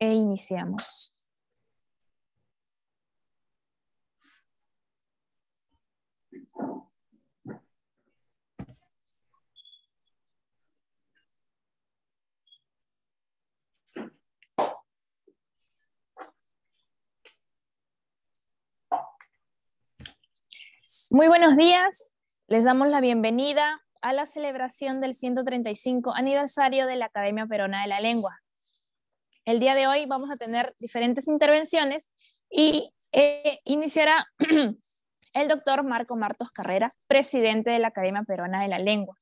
e iniciamos. Muy buenos días, les damos la bienvenida a la celebración del 135 aniversario de la Academia Peruana de la Lengua. El día de hoy vamos a tener diferentes intervenciones y iniciará el doctor Marco Martos Carrera, presidente de la Academia Peruana de la Lengua.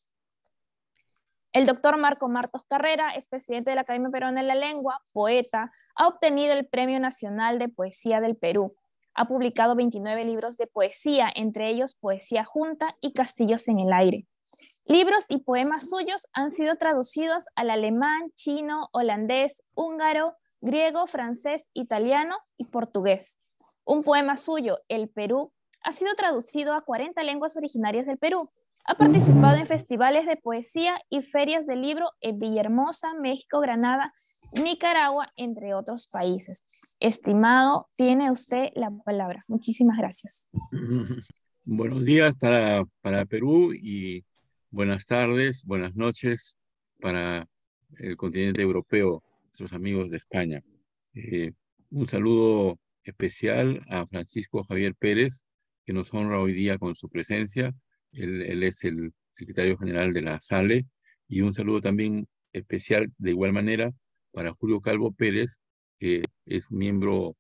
El doctor Marco Martos Carrera es presidente de la Academia Peruana de la Lengua, poeta, ha obtenido el Premio Nacional de Poesía del Perú. Ha publicado 29 libros de poesía, entre ellos Poesía Junta y Castillos en el Aire. Libros y poemas suyos han sido traducidos al alemán, chino, holandés, húngaro, griego, francés, italiano y portugués. Un poema suyo, El Perú, ha sido traducido a 40 lenguas originarias del Perú. Ha participado en festivales de poesía y ferias de libro en Villahermosa, México, Granada, Nicaragua, entre otros países. Estimado, tiene usted la palabra. Muchísimas gracias. Buenos días para Perú y buenas tardes, buenas noches para el continente europeo, nuestros amigos de España. Un saludo especial a Francisco Javier Pérez, que nos honra hoy día con su presencia. Él es el secretario general de la SALE, y un saludo también especial de igual manera para Julio Calvo Pérez, que es miembro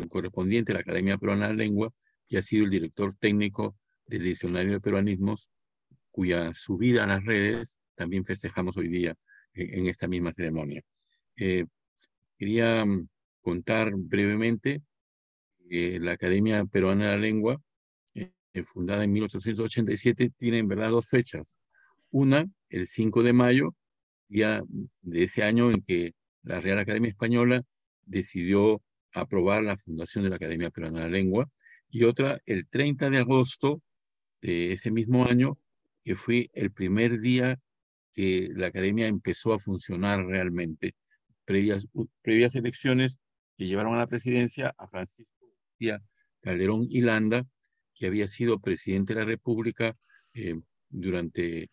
correspondiente a la Academia Peruana de la Lengua y ha sido el director técnico del Diccionario de Peruanismos, cuya subida a las redes también festejamos hoy día en esta misma ceremonia. Quería contar brevemente que la Academia Peruana de la Lengua, fundada en 1887, tiene en verdad dos fechas. Una, el 5 de mayo, día de ese año en que la Real Academia Española decidió aprobar la fundación de la Academia Peruana de la Lengua, y otra, el 30 de agosto de ese mismo año, que fue el primer día que la Academia empezó a funcionar realmente, previas elecciones que llevaron a la presidencia a Francisco García Calderón y Landa, que había sido presidente de la República durante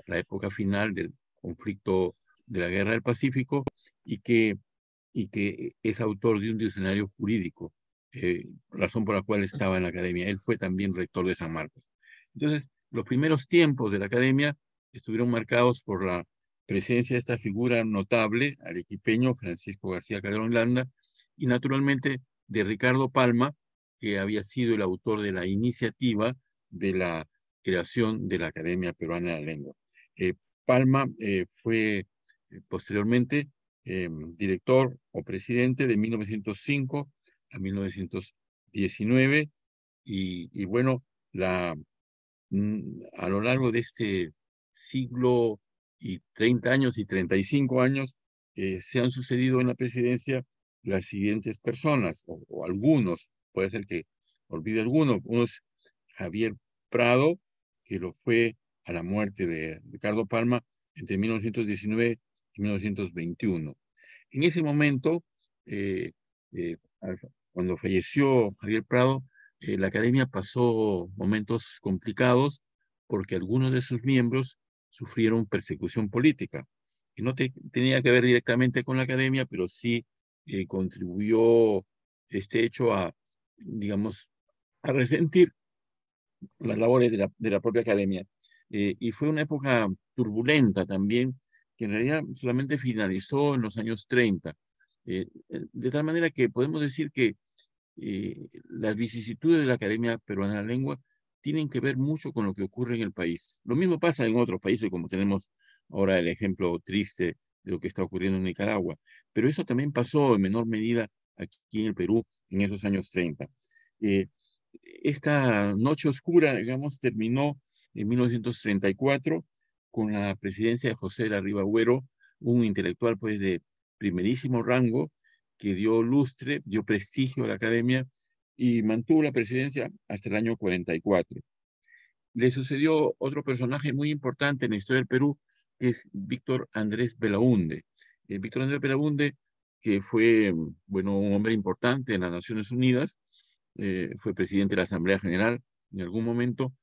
la época final del conflicto de la Guerra del Pacífico, y que es autor de un diccionario jurídico, razón por la cual estaba en la Academia. Él fue también rector de San Marcos. Entonces, los primeros tiempos de la Academia estuvieron marcados por la presencia de esta figura notable, arequipeño, Francisco García Calderón Landa, y naturalmente de Ricardo Palma, que había sido el autor de la iniciativa de la creación de la Academia Peruana de la Lengua. Palma fue posteriormente director o presidente de 1905 a 1919, y bueno, a lo largo de este siglo y 30 años y 35 años, se han sucedido en la presidencia las siguientes personas, o algunos, puede ser que olvide alguno. Uno es Javier Prado, que lo fue a la muerte de Ricardo Palma entre 1919 y 1921. En ese momento, eh, eh, cuando falleció Javier Prado, la Academia pasó momentos complicados porque algunos de sus miembros sufrieron persecución política. Y no tenía que ver directamente con la Academia, pero sí contribuyó este hecho a, digamos, a resentir las labores de la propia Academia. Y fue una época turbulenta también, que en realidad solamente finalizó en los años 30. De tal manera que podemos decir que las vicisitudes de la Academia Peruana de la Lengua tienen que ver mucho con lo que ocurre en el país. Lo mismo pasa en otros países, como tenemos ahora el ejemplo triste de lo que está ocurriendo en Nicaragua. Pero eso también pasó en menor medida aquí en el Perú en esos años 30. Eh, Esta noche oscura, digamos, terminó en 1934 con la presidencia de José de la Riva Agüero, un intelectual pues de primerísimo rango, que dio lustre, dio prestigio a la Academia y mantuvo la presidencia hasta el año 44. Le sucedió otro personaje muy importante en la historia del Perú, que es Víctor Andrés Belaúnde. Víctor Andrés Belaúnde que fue, bueno, un hombre importante en las Naciones Unidas, fue presidente de la Asamblea General en algún momento,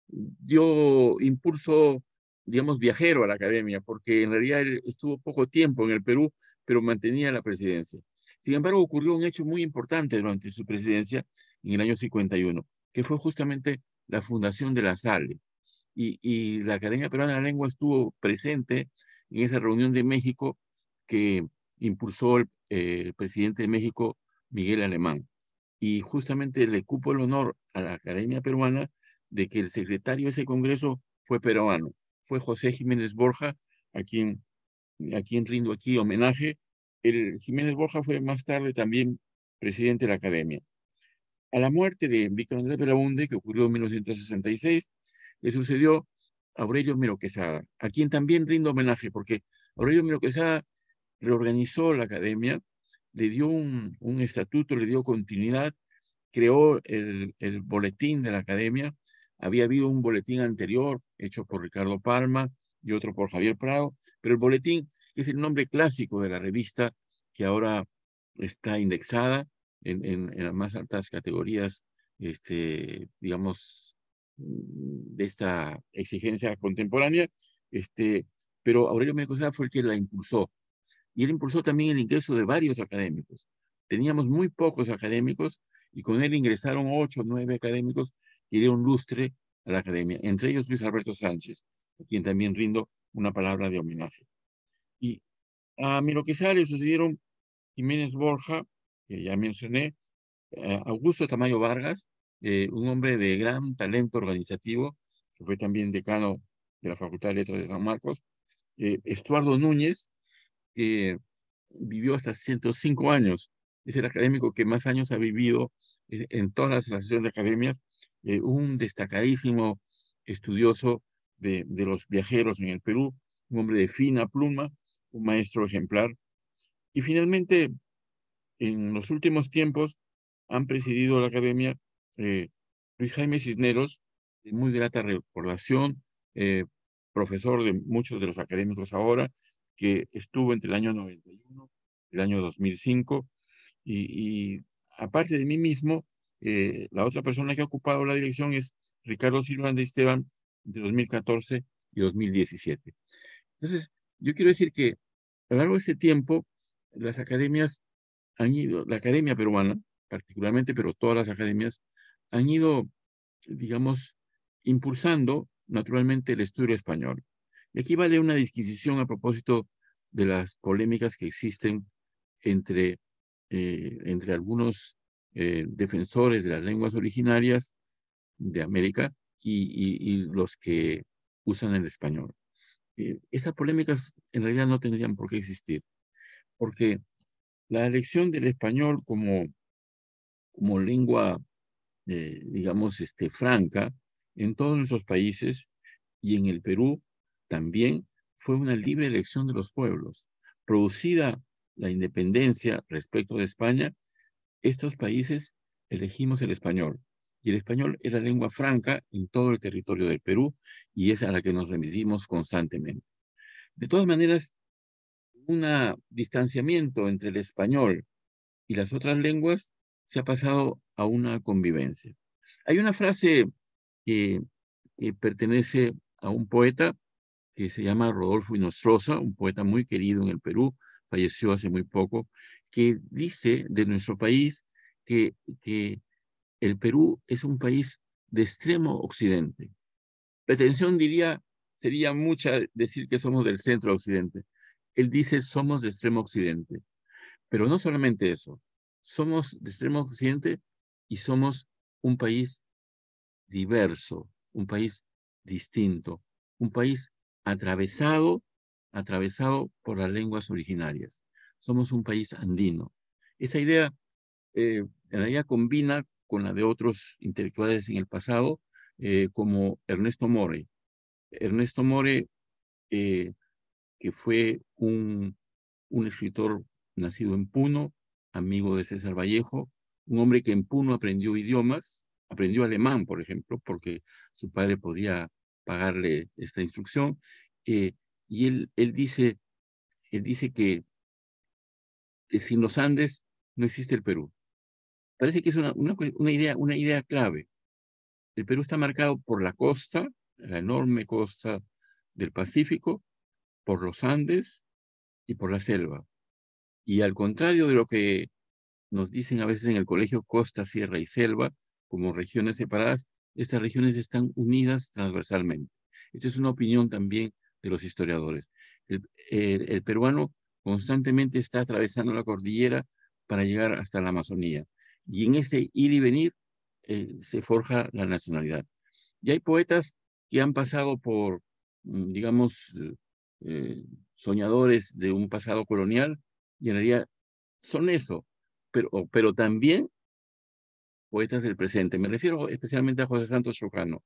dio impulso, digamos, viajero a la academia, porque en realidad él estuvo poco tiempo en el Perú, pero mantenía la presidencia. Sin embargo, ocurrió un hecho muy importante durante su presidencia en el año 51, que fue justamente la fundación de la SALE. Y la Academia Peruana de la Lengua estuvo presente en esa reunión de México que impulsó el presidente de México, Miguel Alemán. Y justamente le cupo el honor a la Academia Peruana de que el secretario de ese congreso fue peruano, fue José Jiménez Borja, a quien rindo aquí homenaje. El Jiménez Borja fue más tarde también presidente de la Academia. A la muerte de Víctor Andrés Belaunde, que ocurrió en 1966, le sucedió Aurelio Miro Quesada, a quien también rindo homenaje, porque Aurelio Miro Quesada reorganizó la academia, le dio un estatuto, le dio continuidad, creó el boletín de la academia. Había habido un boletín anterior hecho por Ricardo Palma y otro por Javier Prado, pero el boletín es el nombre clásico de la revista que ahora está indexada en las más altas categorías, digamos, de esta exigencia contemporánea, pero Aurelio Mendoza fue el que la impulsó. Y él impulsó también el ingreso de varios académicos. Teníamos muy pocos académicos y con él ingresaron 8 o 9 académicos que dieron lustre a la academia, entre ellos Luis Alberto Sánchez, a quien también rindo una palabra de homenaje. Y a Miro Quesada le sucedieron Jiménez Borja, que ya mencioné, Augusto Tamayo Vargas, un hombre de gran talento organizativo, que fue también decano de la Facultad de Letras de San Marcos, Estuardo Núñez, que vivió hasta 105 años. Es el académico que más años ha vivido en todas las asociaciones de academias, un destacadísimo estudioso de los viajeros en el Perú, un hombre de fina pluma, un maestro ejemplar. Y finalmente, en los últimos tiempos, han presidido la academia Luis Jaime Cisneros, de muy grata recordación, profesor de muchos de los académicos ahora, que estuvo entre el año 91 y el año 2005, y aparte de mí mismo, la otra persona que ha ocupado la dirección es Ricardo Silva de Esteban, de 2014 y 2017. Entonces, yo quiero decir que a lo largo de este tiempo, las academias han ido, la academia peruana particularmente, pero todas las academias han ido, digamos, impulsando naturalmente el estudio español. Y aquí vale una disquisición a propósito de las polémicas que existen entre, entre algunos defensores de las lenguas originarias de América y los que usan el español. Estas polémicas en realidad no tendrían por qué existir, porque la elección del español como lengua, digamos, franca en todos nuestros países y en el Perú también fue una libre elección de los pueblos. Producida la independencia respecto de España, estos países elegimos el español. Y el español es la lengua franca en todo el territorio del Perú y es a la que nos remitimos constantemente. De todas maneras, un distanciamiento entre el español y las otras lenguas se ha pasado a una convivencia. Hay una frase que, que pertenece a un poeta que se llama Rodolfo Inostroza, un poeta muy querido en el Perú, falleció hace muy poco, que dice de nuestro país que el Perú es un país de extremo occidente. Pretensión diría, sería mucha decir que somos del centro occidente. Él dice somos de extremo occidente. Pero no solamente eso, somos de extremo occidente y somos un país diverso, un país distinto, un país atravesado, atravesado por las lenguas originarias. Somos un país andino. Esa idea en realidad combina con la de otros intelectuales en el pasado, como Ernesto More. Ernesto More, eh, que fue un escritor nacido en Puno, amigo de César Vallejo, un hombre que en Puno aprendió idiomas, aprendió alemán, por ejemplo, porque su padre podía pagarle esta instrucción, y él dice que sin los Andes no existe el Perú. Parece que es una idea clave. El Perú está marcado por la costa, la enorme costa del Pacífico, por los Andes y por la selva. Y al contrario de lo que nos dicen a veces en el colegio, costa, sierra y selva, como regiones separadas, estas regiones están unidas transversalmente. Esta es una opinión también de los historiadores. El peruano constantemente está atravesando la cordillera para llegar hasta la Amazonía. Y en ese ir y venir se forja la nacionalidad. Y hay poetas que han pasado por, digamos, eh, soñadores de un pasado colonial y en realidad son eso, pero también poetas del presente. Me refiero especialmente a José Santos Chocano,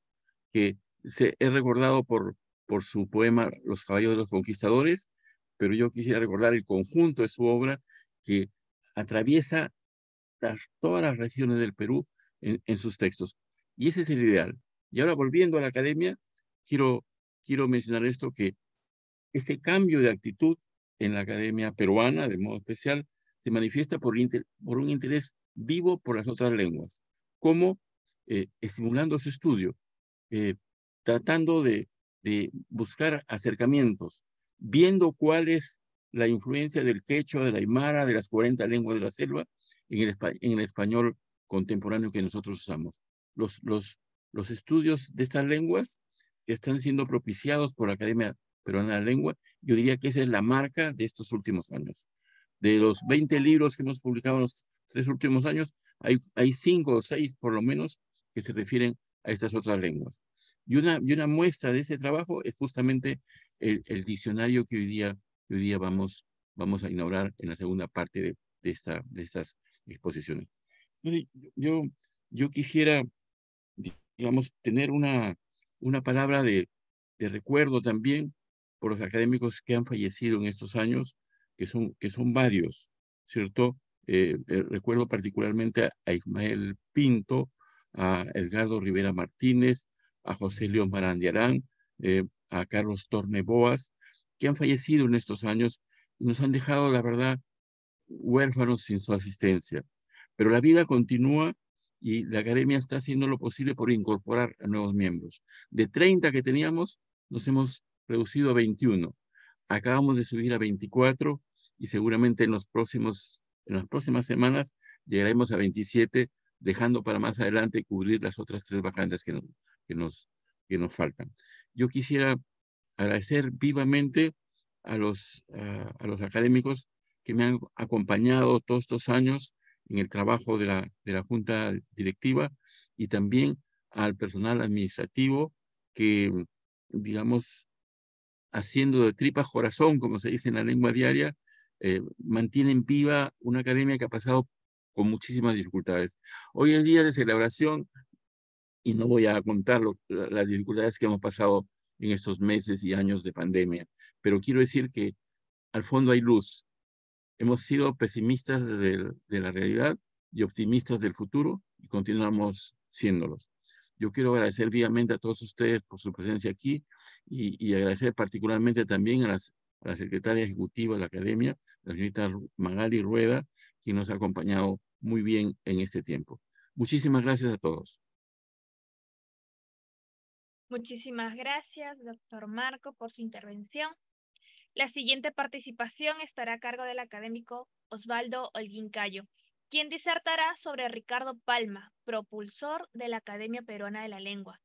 que es recordado por su poema Los caballos de los conquistadores, pero yo quisiera recordar el conjunto de su obra que atraviesa todas las regiones del Perú en sus textos. Y ese es el ideal. Y ahora volviendo a la academia, quiero, quiero mencionar esto, que este cambio de actitud en la academia peruana, de modo especial, se manifiesta por un interés vivo por las otras lenguas, como estimulando su estudio, eh, tratando de buscar acercamientos, viendo cuál es la influencia del quechua, de la aymara, de las 40 lenguas de la selva en el español contemporáneo que nosotros usamos. Los, los, los estudios de estas lenguas están siendo propiciados por la Academia Peruana de la Lengua. Yo diría que esa es la marca de estos últimos años. De los 20 libros que hemos publicado en los 3 últimos años, hay 5 o 6 por lo menos que se refieren a estas otras lenguas. Y una muestra de ese trabajo es justamente el diccionario que hoy día vamos a inaugurar en la segunda parte de estas exposiciones. Entonces, Yo, yo quisiera, digamos, tener una palabra de recuerdo también por los académicos que han fallecido en estos años, que son varios, ¿cierto? Recuerdo particularmente a Ismael Pinto, a Edgardo Rivera Martínez, a José León Marandiarán, a Carlos Torneboas, que han fallecido en estos años y nos han dejado, la verdad, huérfanos sin su asistencia. Pero la vida continúa y la academia está haciendo lo posible por incorporar a nuevos miembros. De 30 que teníamos, nos hemos reducido a 21. Acabamos de subir a 24 y seguramente en las próximas semanas llegaremos a 27, dejando para más adelante cubrir las otras 3 vacantes que nos, que nos faltan. Yo quisiera agradecer vivamente a los académicos que me han acompañado todos estos años en el trabajo de la Junta Directiva y también al personal administrativo que, digamos, haciendo de tripas corazón, como se dice en la lengua diaria, mantienen viva una academia que ha pasado con muchísimas dificultades. Hoy es día de celebración y no voy a contar las dificultades que hemos pasado en estos meses y años de pandemia, pero quiero decir que al fondo hay luz. Hemos sido pesimistas de la realidad y optimistas del futuro y continuamos siéndolos. Yo quiero agradecer vivamente a todos ustedes por su presencia aquí y agradecer particularmente también a la secretaria ejecutiva de la Academia, la señorita Magali Rueda, quien nos ha acompañado muy bien en este tiempo. Muchísimas gracias a todos. Muchísimas gracias, doctor Marco, por su intervención. La siguiente participación estará a cargo del académico Osvaldo Holguín Cayo, quien disertará sobre Ricardo Palma, propulsor de la Academia Peruana de la Lengua.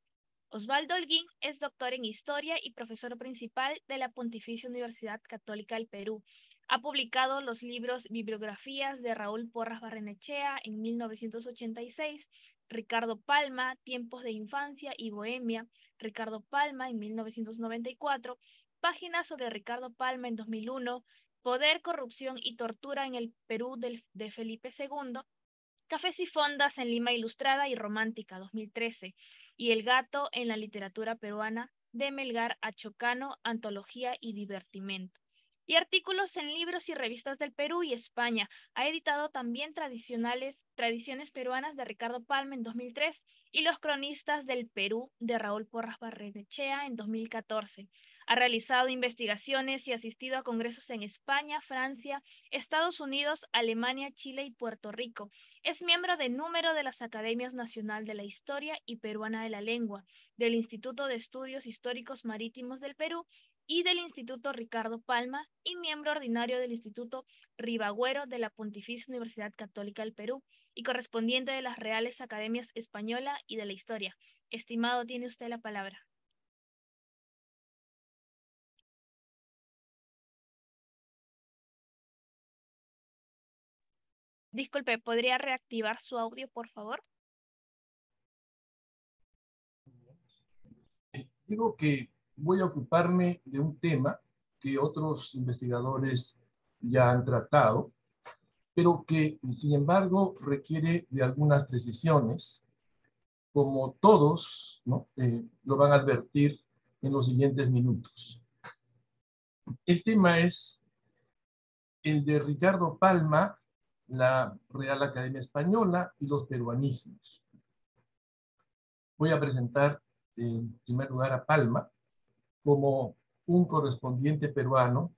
Osvaldo Holguín es doctor en Historia y profesor principal de la Pontificia Universidad Católica del Perú. Ha publicado los libros Bibliografías de Raúl Porras Barrenechea en 1986, Ricardo Palma, Tiempos de Infancia y Bohemia, Ricardo Palma en 1994, Páginas sobre Ricardo Palma en 2001, Poder, Corrupción y Tortura en el Perú de Felipe II, Cafés y Fondas en Lima Ilustrada y Romántica 2013 y El gato en la literatura peruana de Melgar a Chocano, Antología y Divertimento. Y artículos en libros y revistas del Perú y España. Ha editado también Tradiciones Peruanas de Ricardo Palma en 2003 y Los Cronistas del Perú de Raúl Porras Barrenechea en 2014. Ha realizado investigaciones y asistido a congresos en España, Francia, Estados Unidos, Alemania, Chile y Puerto Rico. Es miembro de número de las Academias Nacional de la Historia y Peruana de la Lengua, del Instituto de Estudios Históricos Marítimos del Perú y del Instituto Ricardo Palma, y miembro ordinario del Instituto Ribagüero de la Pontificia Universidad Católica del Perú y correspondiente de las Reales Academias Española y de la Historia. Estimado, tiene usted la palabra. Disculpe, ¿podría reactivar su audio, por favor? Digo que voy a ocuparme de un tema que otros investigadores ya han tratado, pero que, sin embargo, requiere de algunas precisiones, como todos, ¿no? Lo van a advertir en los siguientes minutos. El tema es el de Ricardo Palma, la Real Academia Española y los peruanismos. Voy a presentar en primer lugar a Palma como un correspondiente peruano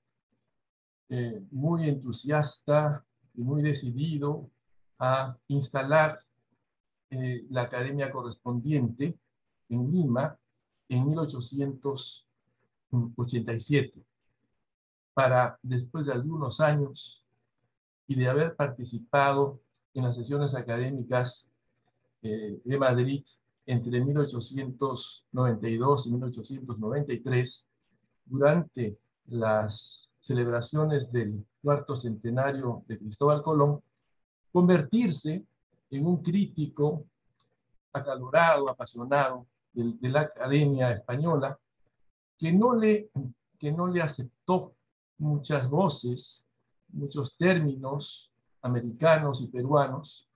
muy entusiasta y muy decidido a instalar la academia correspondiente en Lima en 1887, para después de algunos años y de haber participado en las sesiones académicas de Madrid entre 1892 y 1893, durante las celebraciones del cuarto centenario de Cristóbal Colón, convertirse en un crítico acalorado, apasionado de la Academia Española, que no le aceptó muchas voces, muchos términos americanos y peruanos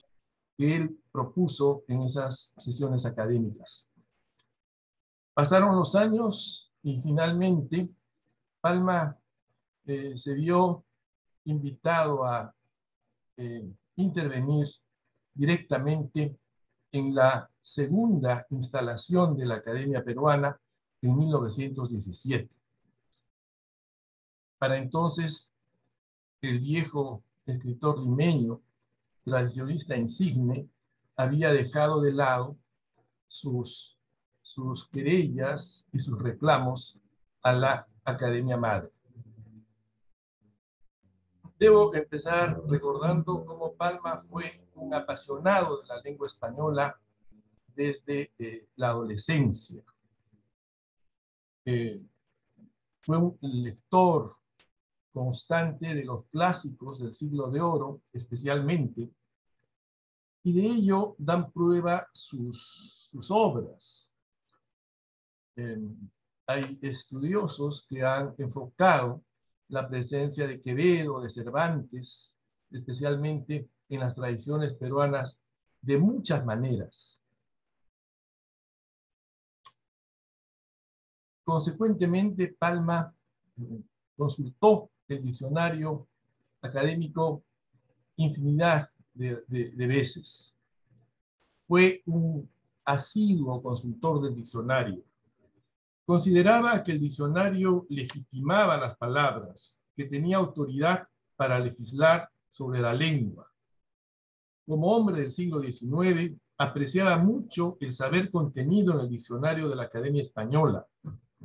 que él propuso en esas sesiones académicas. Pasaron los años y finalmente Palma se vio invitado a intervenir directamente en la segunda instalación de la Academia Peruana en 1917. Para entonces, el viejo escritor limeño, tradicionalista insigne, había dejado de lado sus querellas y sus reclamos a la Academia Madre. Debo empezar recordando cómo Palma fue un apasionado de la lengua española desde la adolescencia. Fue un lector constante de los clásicos del siglo de oro, especialmente, y de ello dan prueba sus obras. Hay estudiosos que han enfocado la presencia de Quevedo, de Cervantes, especialmente en las tradiciones peruanas, de muchas maneras. Consecuentemente, Palma consultó el diccionario académico infinidad de veces. Fue un asiduo consultor del diccionario. Consideraba que el diccionario legitimaba las palabras, que tenía autoridad para legislar sobre la lengua. Como hombre del siglo XIX, apreciaba mucho el saber contenido en el diccionario de la Academia Española,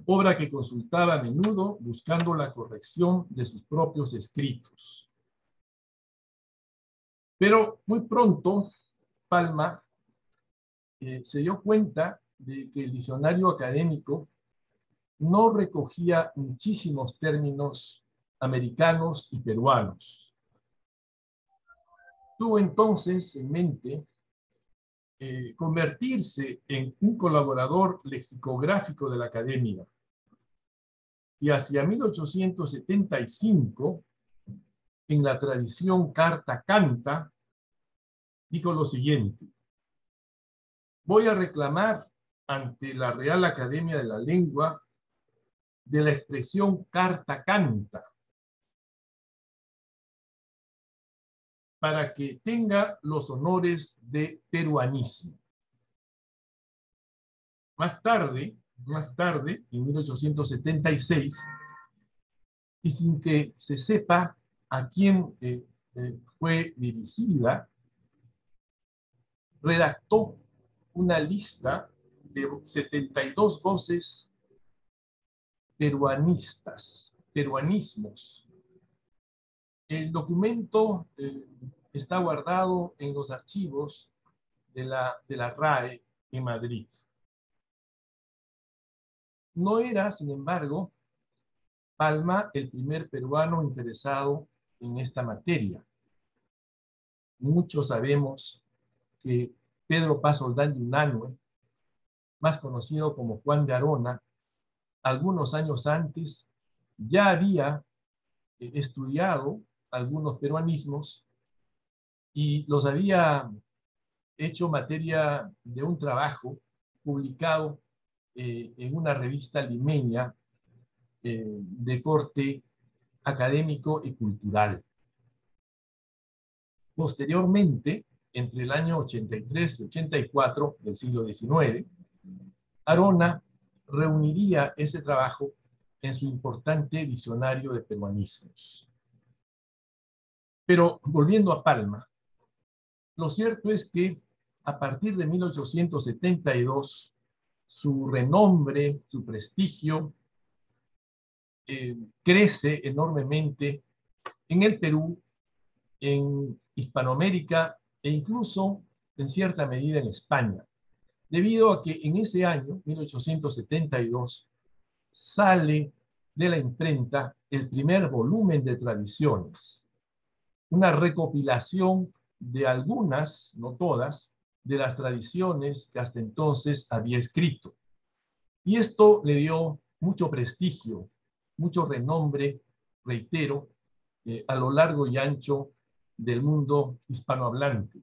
obra que consultaba a menudo buscando la corrección de sus propios escritos. Pero muy pronto, Palma se dio cuenta de que el diccionario académico no recogía muchísimos términos americanos y peruanos. Tuvo entonces en mente convertirse en un colaborador lexicográfico de la academia. Y hacia 1875, en la tradición Carta Canta, dijo lo siguiente: voy a reclamar ante la Real Academia de la Lengua de la expresión Carta Canta, para que tenga los honores de peruanismo. Más tarde, más tarde, en 1876, y sin que se sepa a quién fue dirigida, redactó una lista de 72 voces peruanismos. El documento está guardado en los archivos de la RAE en Madrid. No era, sin embargo, Palma el primer peruano interesado en esta materia. Muchos sabemos que Pedro Paz Oldán Yunanue, más conocido como Juan de Arona, algunos años antes ya había estudiado algunos peruanismos y los había hecho materia de un trabajo publicado en una revista limeña de corte académico y cultural. Posteriormente, entre el año 83 y 84 del siglo XIX, Arona reuniría ese trabajo en su importante diccionario de peruanismos. Pero volviendo a Palma, lo cierto es que a partir de 1872, su renombre, su prestigio, crece enormemente en el Perú, en Hispanoamérica e incluso en cierta medida en España, debido a que en ese año, 1872, sale de la imprenta el primer volumen de tradiciones, una recopilación de algunas, no todas, de las tradiciones que hasta entonces había escrito. Y esto le dio mucho prestigio, mucho renombre, reitero, a lo largo y ancho del mundo hispanohablante.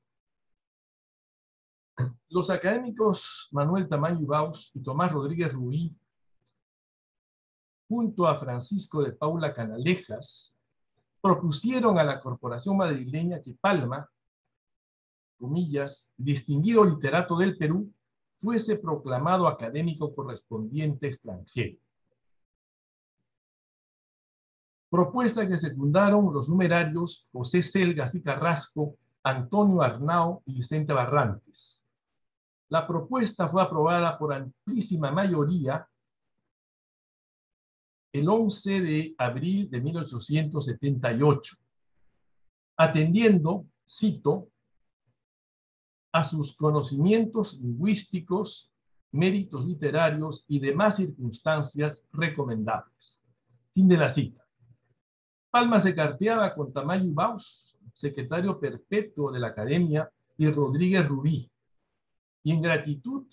Los académicos Manuel Tamayo Baus y Tomás Rodríguez Rubí, junto a Francisco de Paula Canalejas, propusieron a la Corporación Madrileña que Palma, comillas, distinguido literato del Perú, fuese proclamado académico correspondiente extranjero. Propuesta que secundaron los numerarios José Selgas y Carrasco, Antonio Arnao y Vicente Barrantes. La propuesta fue aprobada por amplísima mayoría el 11 de abril de 1878, atendiendo, cito, a sus conocimientos lingüísticos, méritos literarios y demás circunstancias recomendables. Fin de la cita. Palma se carteaba con Tamayo Baus, secretario perpetuo de la Academia, y Rodríguez Rubí, y en gratitud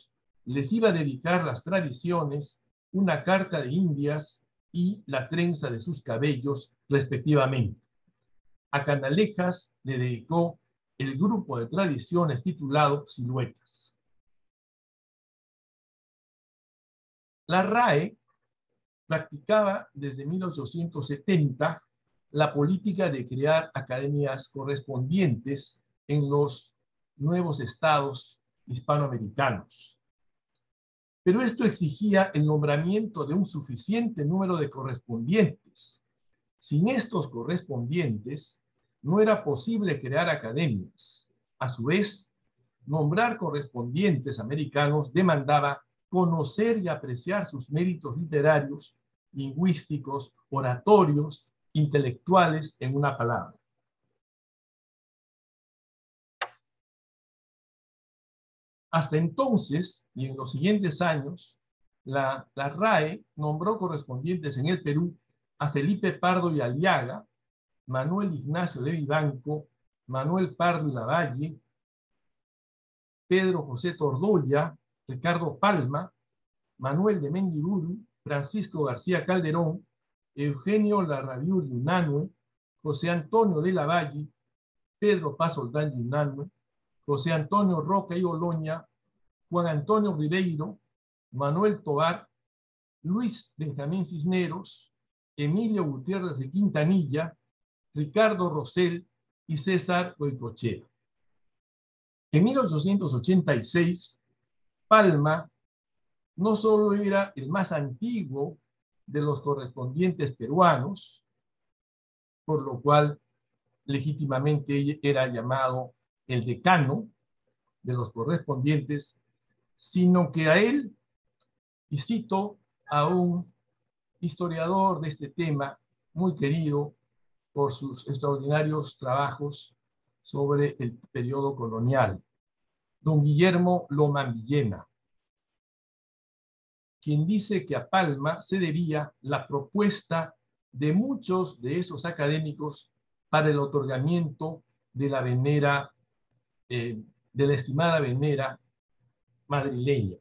les iba a dedicar las tradiciones, una carta de Indias y la trenza de sus cabellos, respectivamente. A Canalejas le dedicó el grupo de tradiciones titulado Siluetas. La RAE practicaba desde 1870 la política de crear academias correspondientes en los nuevos estados hispanoamericanos. Pero esto exigía el nombramiento de un suficiente número de correspondientes. Sin estos correspondientes, no era posible crear academias. A su vez, nombrar correspondientes americanos demandaba conocer y apreciar sus méritos literarios, lingüísticos, oratorios, intelectuales, en una palabra. Hasta entonces, y en los siguientes años, la RAE nombró correspondientes en el Perú a Felipe Pardo y Aliaga, Manuel Ignacio de Vivanco, Manuel Pardo y Lavalle, Pedro José Tordoya, Ricardo Palma, Manuel de Mendiburu, Francisco García Calderón, Eugenio Larrabiur Yunanue, José Antonio de Lavalle, Pedro Paz Oldán Yunanue, José Antonio Roca y Oloña, Juan Antonio Ribeiro, Manuel Tobar, Luis Benjamín Cisneros, Emilio Gutiérrez de Quintanilla, Ricardo Rosell y César Goicoechea. En 1886, Palma no solo era el más antiguo de los correspondientes peruanos, por lo cual legítimamente era llamado el decano de los correspondientes, sino que a él, y cito a un historiador de este tema muy querido por sus extraordinarios trabajos sobre el periodo colonial, don Guillermo Loman Villena, quien dice que a Palma se debía la propuesta de muchos de esos académicos para el otorgamiento de la venera, de la estimada venera madrileña.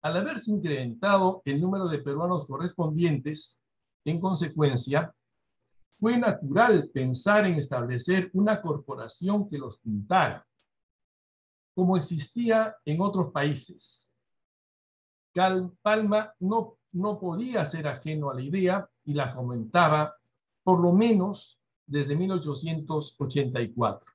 Al haberse incrementado el número de peruanos correspondientes, en consecuencia, fue natural pensar en establecer una corporación que los juntara, como existía en otros países. Palma no podía ser ajeno a la idea y la fomentaba, por lo menos desde 1884.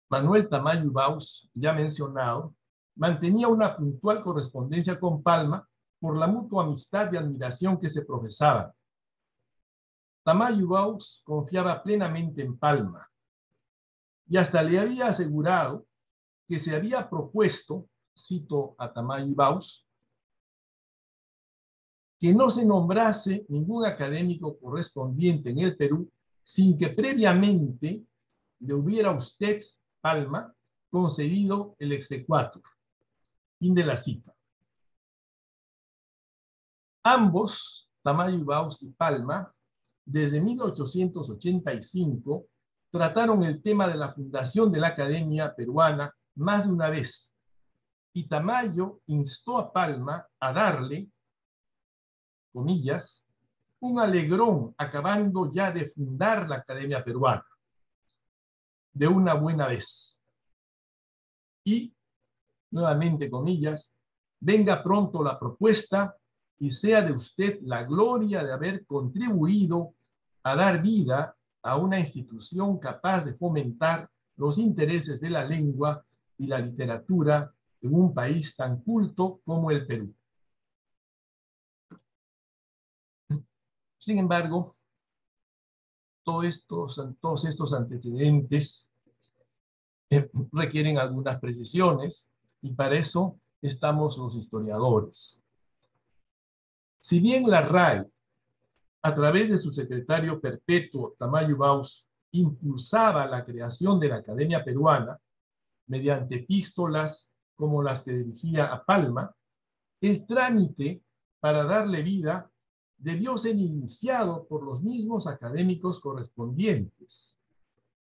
Manuel Tamayo Baus, ya mencionado, mantenía una puntual correspondencia con Palma por la mutua amistad y admiración que se profesaban. Tamayo Baus confiaba plenamente en Palma y hasta le había asegurado que se había propuesto, cito a Tamayo Baus, que no se nombrase ningún académico correspondiente en el Perú sin que previamente le hubiera usted, Palma, concedido el exequatur. Fin de la cita. Ambos, Tamayo Baus y Palma, desde 1885, trataron el tema de la fundación de la Academia Peruana más de una vez, y Tamayo instó a Palma a darle, comillas, un alegrón acabando ya de fundar la Academia Peruana, de una buena vez. Y, nuevamente comillas, venga pronto la propuesta y sea de usted la gloria de haber contribuido a dar vida a una institución capaz de fomentar los intereses de la lengua y la literatura en un país tan culto como el Perú. Sin embargo, todos estos antecedentes requieren algunas precisiones y para eso estamos los historiadores. Si bien la RAE, a través de su secretario perpetuo Tamayo Baus, impulsaba la creación de la Academia Peruana mediante epístolas como las que dirigía a Palma, el trámite para darle vida debió ser iniciado por los mismos académicos correspondientes,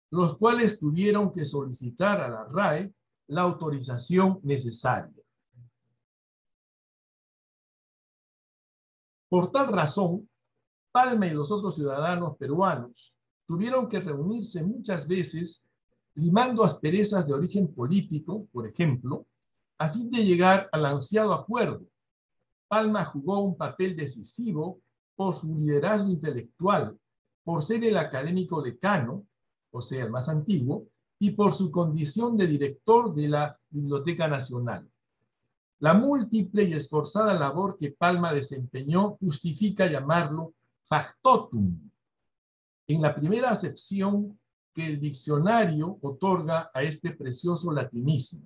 los cuales tuvieron que solicitar a la RAE la autorización necesaria. Por tal razón, Palma y los otros ciudadanos peruanos tuvieron que reunirse muchas veces limando asperezas de origen político, por ejemplo, a fin de llegar al ansiado acuerdo. Palma jugó un papel decisivo por su liderazgo intelectual, por ser el académico decano, o sea, el más antiguo, y por su condición de director de la Biblioteca Nacional. La múltiple y esforzada labor que Palma desempeñó justifica llamarlo factotum, en la primera acepción que el diccionario otorga a este precioso latinismo.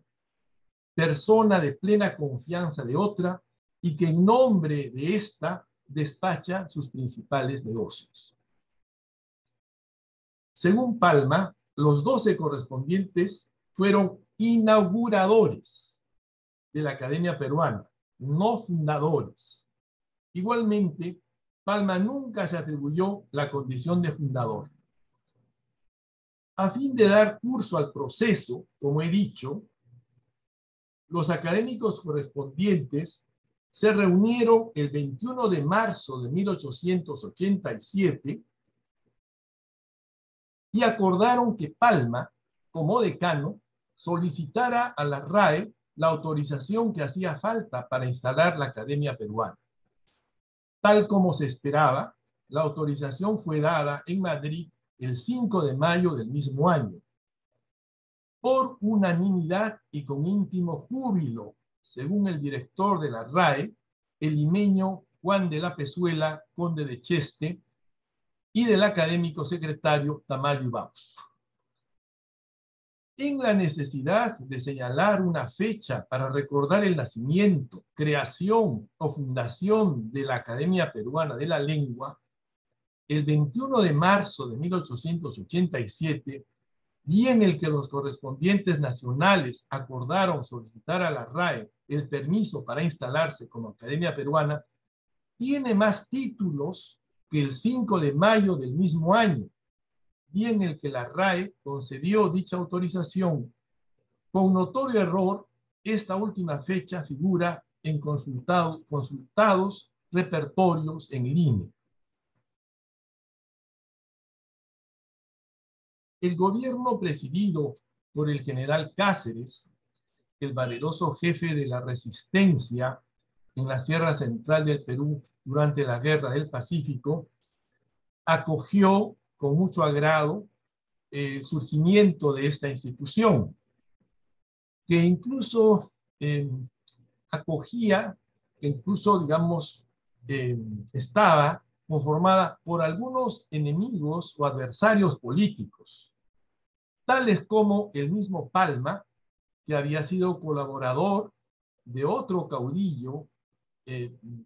Persona de plena confianza de otra y que en nombre de ésta despacha sus principales negocios. Según Palma, los 12 correspondientes fueron inauguradores de la Academia Peruana, no fundadores. Igualmente, Palma nunca se atribuyó la condición de fundador. A fin de dar curso al proceso, como he dicho, los académicos correspondientes se reunieron el 21 de marzo de 1887 y acordaron que Palma, como decano, solicitara a la RAE la autorización que hacía falta para instalar la Academia Peruana. Tal como se esperaba, la autorización fue dada en Madrid el 5 de mayo del mismo año. Por unanimidad y con íntimo júbilo, según el director de la RAE, el limeño Juan de la Pezuela, conde de Cheste, y del académico secretario Tamayo Baus. En la necesidad de señalar una fecha para recordar el nacimiento, creación o fundación de la Academia Peruana de la Lengua, el 21 de marzo de 1887, día en el que los correspondientes nacionales acordaron solicitar a la RAE el permiso para instalarse como Academia Peruana, tiene más títulos que el 5 de mayo del mismo año, día en el que la RAE concedió dicha autorización. Con notorio error, esta última fecha figura en consultados repertorios en el INE. El gobierno presidido por el general Cáceres, el valeroso jefe de la resistencia en la Sierra Central del Perú durante la Guerra del Pacífico, acogió con mucho agrado el surgimiento de esta institución, que incluso acogía, que incluso, digamos, estaba conformada por algunos enemigos o adversarios políticos, tales como el mismo Palma, que había sido colaborador de otro caudillo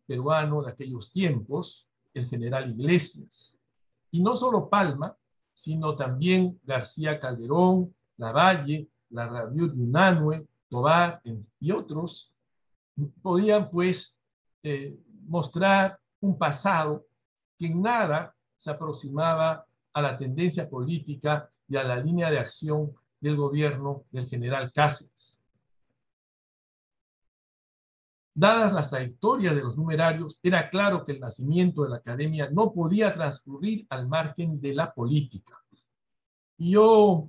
peruano de aquellos tiempos, el general Iglesias. Y no solo Palma, sino también García Calderón, Lavalle, Larrabiut Unanue, Tobar y otros, podían pues mostrar un pasado que en nada se aproximaba a la tendencia política y a la línea de acción del gobierno del general Cáceres. Dadas las trayectorias de los numerarios, era claro que el nacimiento de la academia no podía transcurrir al margen de la política. Y yo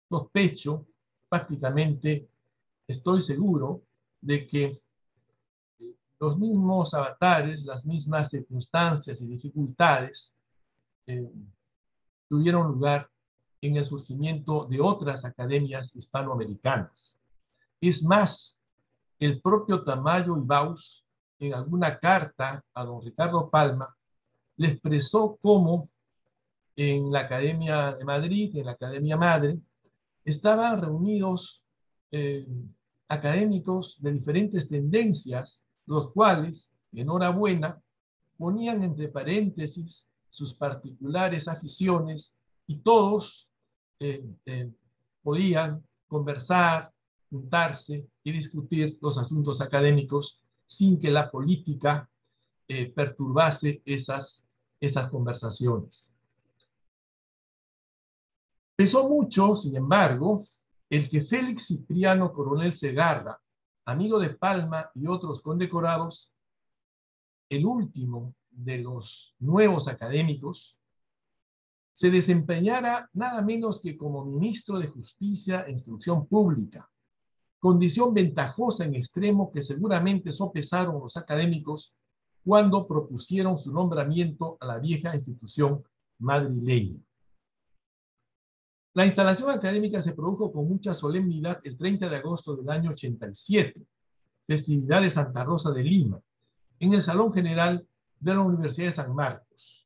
sospecho, prácticamente estoy seguro, de que los mismos avatares, las mismas circunstancias y dificultades tuvieron lugar en el surgimiento de otras academias hispanoamericanas. Es más, el propio Tamayo y Baus, en alguna carta a don Ricardo Palma, le expresó cómo en la Academia de Madrid, en la Academia Madre, estaban reunidos académicos de diferentes tendencias, los cuales, enhorabuena, ponían entre paréntesis sus particulares aficiones y todos podían conversar, juntarse y discutir los asuntos académicos sin que la política perturbase esas conversaciones. Pesó mucho, sin embargo, el que Félix Cipriano Coronel Segarra, amigo de Palma y otros condecorados, el último de los nuevos académicos, se desempeñara nada menos que como ministro de Justicia e Instrucción Pública, condición ventajosa en extremo que seguramente sopesaron los académicos cuando propusieron su nombramiento a la vieja institución madrileña. La instalación académica se produjo con mucha solemnidad el 30 de agosto del año 87, festividad de Santa Rosa de Lima, en el Salón General de la Universidad de San Marcos.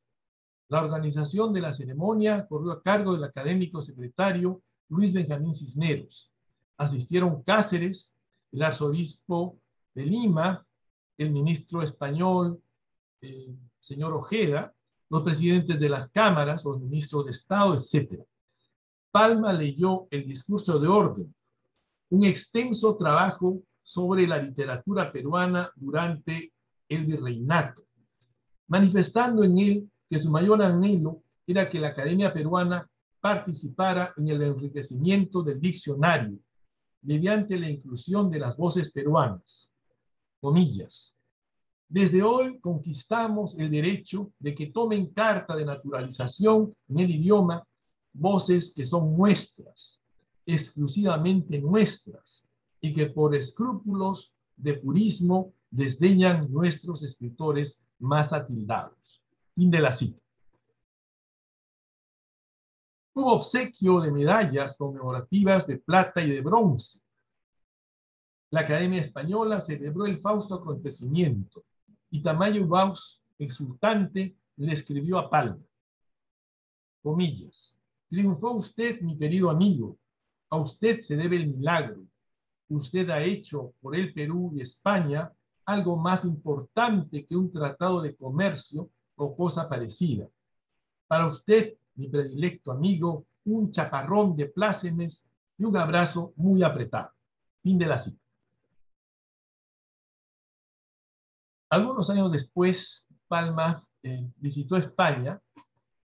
La organización de la ceremonia corrió a cargo del académico secretario Luis Benjamín Cisneros. Asistieron Cáceres, el arzobispo de Lima, el ministro español, señor Ojeda, los presidentes de las cámaras, los ministros de Estado, etc. Palma leyó el discurso de orden, un extenso trabajo sobre la literatura peruana durante el virreinato, manifestando en él que su mayor anhelo era que la Academia Peruana participara en el enriquecimiento del diccionario mediante la inclusión de las voces peruanas. Comillas. Desde hoy conquistamos el derecho de que tomen carta de naturalización en el idioma voces que son nuestras, exclusivamente nuestras, y que por escrúpulos de purismo desdeñan nuestros escritores más atildados. Fin de la cita. Hubo obsequio de medallas conmemorativas de plata y de bronce. La Academia Española celebró el fausto acontecimiento y Tamayo Baux, exultante, le escribió a Palma, comillas, triunfó usted, mi querido amigo, a usted se debe el milagro. Usted ha hecho por el Perú y España algo más importante que un tratado de comercio o cosa parecida. Para usted, mi predilecto amigo, un chaparrón de plácemes y un abrazo muy apretado. Fin de la cita. Algunos años después, Palma visitó España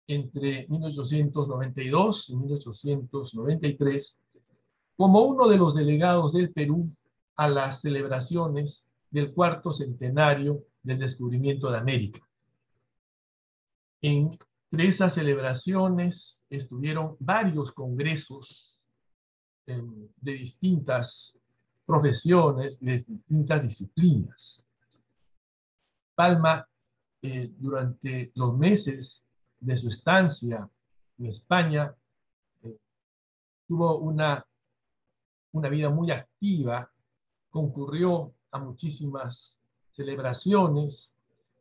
entre 1892 y 1893 como uno de los delegados del Perú a las celebraciones del cuarto centenario del descubrimiento de América. Entre esas celebraciones estuvieron varios congresos de distintas profesiones y de distintas disciplinas. Palma, durante los meses de su estancia en España, tuvo una vida muy activa, concurrió a muchísimas celebraciones,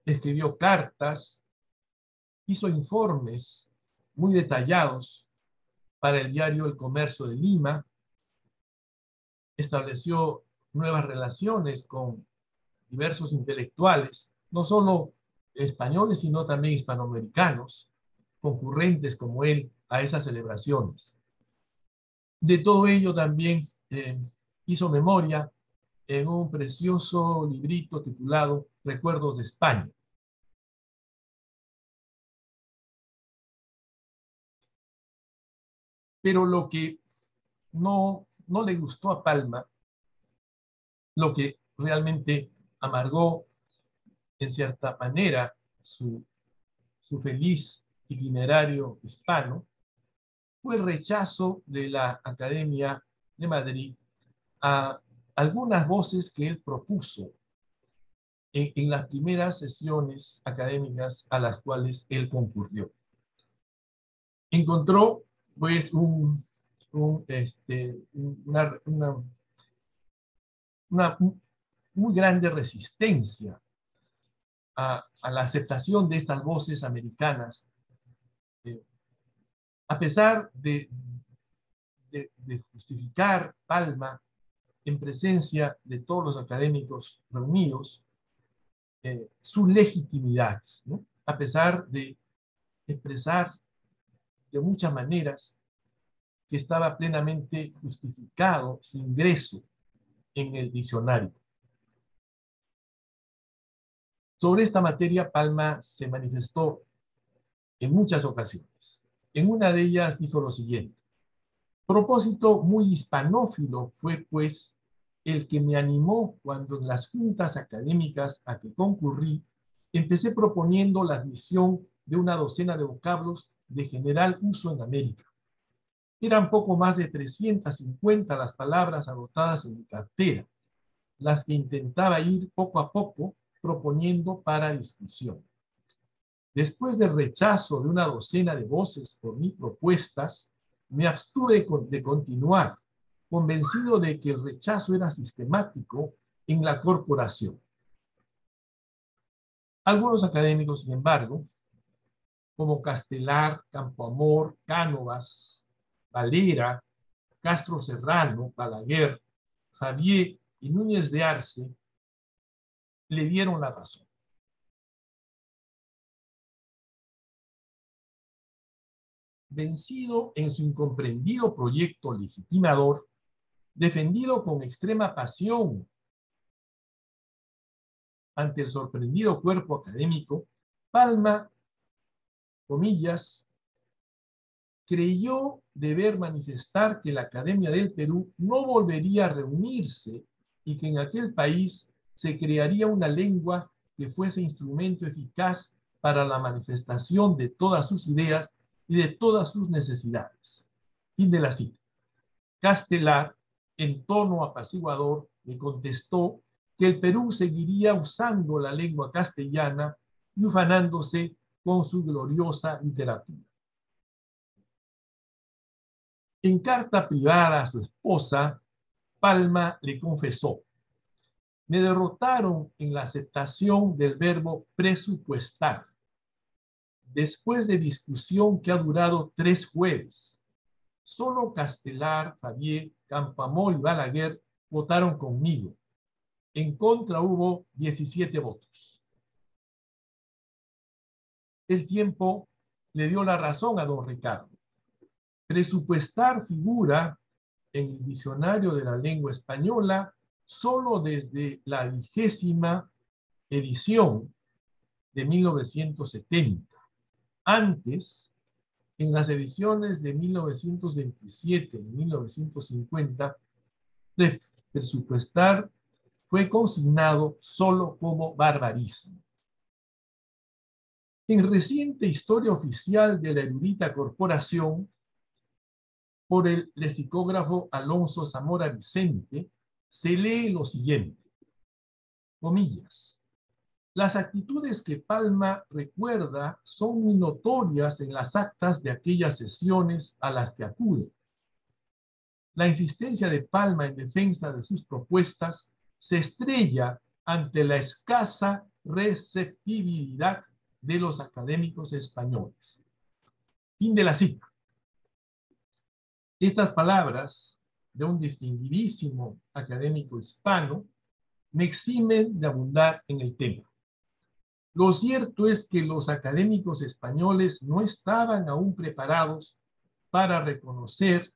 escribió cartas, hizo informes muy detallados para el diario El Comercio de Lima, estableció nuevas relaciones con diversos intelectuales, no solo españoles, sino también hispanoamericanos, concurrentes como él a esas celebraciones. De todo ello también hizo memoria en un precioso librito titulado Recuerdos de España. Pero lo que no le gustó a Palma, lo que realmente amargó en cierta manera su feliz itinerario hispano, fue el rechazo de la Academia de Madrid a algunas voces que él propuso en las primeras sesiones académicas a las cuales él concurrió. Encontró pues una muy grande resistencia a la aceptación de estas voces americanas, a pesar de justificar Palma en presencia de todos los académicos reunidos su legitimidad, ¿no? A pesar de expresar de muchas maneras que estaba plenamente justificado su ingreso en el diccionario. Sobre esta materia, Palma se manifestó en muchas ocasiones. En una de ellas dijo lo siguiente: propósito muy hispanófilo fue, pues, el que me animó cuando en las juntas académicas a que concurrí, empecé proponiendo la admisión de una docena de vocablos de general uso en América. Eran poco más de 350 las palabras anotadas en mi cartera, las que intentaba ir poco a poco proponiendo para discusión. Después del rechazo de una docena de voces por mis propuestas, me abstuve de continuar, convencido de que el rechazo era sistemático en la corporación. Algunos académicos, sin embargo, como Castelar, Campoamor, Cánovas, Valera, Castro Serrano, Balaguer, Javier y Núñez de Arce, le dieron la razón. Vencido en su incomprendido proyecto legitimador, defendido con extrema pasión ante el sorprendido cuerpo académico, Palma, comillas, creyó deber manifestar que la Academia del Perú no volvería a reunirse y que en aquel país se crearía una lengua que fuese instrumento eficaz para la manifestación de todas sus ideas y de todas sus necesidades. Fin de la cita. Castelar, en tono apaciguador, le contestó que el Perú seguiría usando la lengua castellana y ufanándose con su gloriosa literatura. En carta privada a su esposa, Palma le confesó: me derrotaron en la aceptación del verbo presupuestar, después de discusión que ha durado 3 jueves. Solo Castelar, Fabié, Campamol y Balaguer votaron conmigo. En contra hubo 17 votos. El tiempo le dio la razón a don Ricardo. Presupuestar figura en el diccionario de la lengua española solo desde la 20ª edición de 1970. Antes, en las ediciones de 1927 y 1950, presupuestar fue consignado solo como barbarismo. En reciente historia oficial de la erudita corporación, por el lexicógrafo Alonso Zamora Vicente, se lee lo siguiente, comillas: las actitudes que Palma recuerda son muy notorias en las actas de aquellas sesiones a las que acude. La insistencia de Palma en defensa de sus propuestas se estrella ante la escasa receptividad de los académicos españoles. Fin de la cita. Estas palabras de un distinguidísimo académico hispano me eximen de abundar en el tema. Lo cierto es que los académicos españoles no estaban aún preparados para reconocer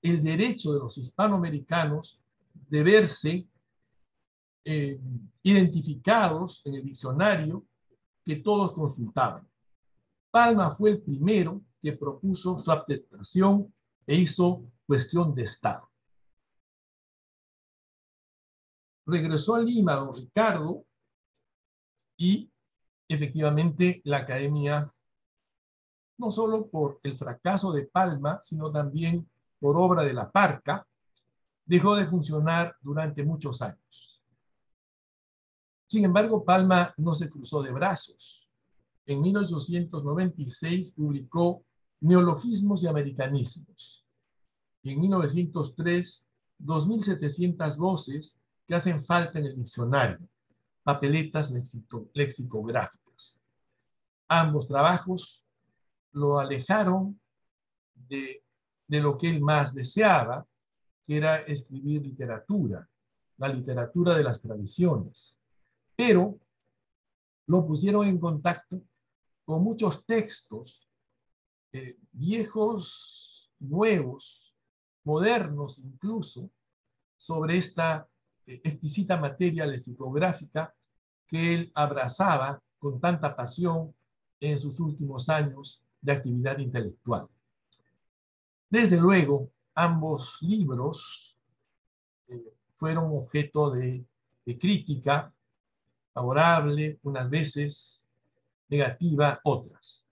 el derecho de los hispanoamericanos de verse identificados en el diccionario que todos consultaban. Palma fue el primero que propuso su atestación e hizo cuestión de Estado. Regresó a Lima don Ricardo y efectivamente la academia, no solo por el fracaso de Palma, sino también por obra de la Parca, dejó de funcionar durante muchos años. Sin embargo, Palma no se cruzó de brazos. En 1896 publicó Neologismos y Americanismos. Y en 1903, 2.700 voces que hacen falta en el diccionario, papeletas lexicográficas. Ambos trabajos lo alejaron de lo que él más deseaba, que era escribir literatura, la literatura de las tradiciones. Pero lo pusieron en contacto con muchos textos viejos, nuevos, modernos incluso, sobre esta exquisita materia lexicográfica que él abrazaba con tanta pasión en sus últimos años de actividad intelectual. Desde luego, ambos libros fueron objeto de crítica favorable, unas veces negativa, otras.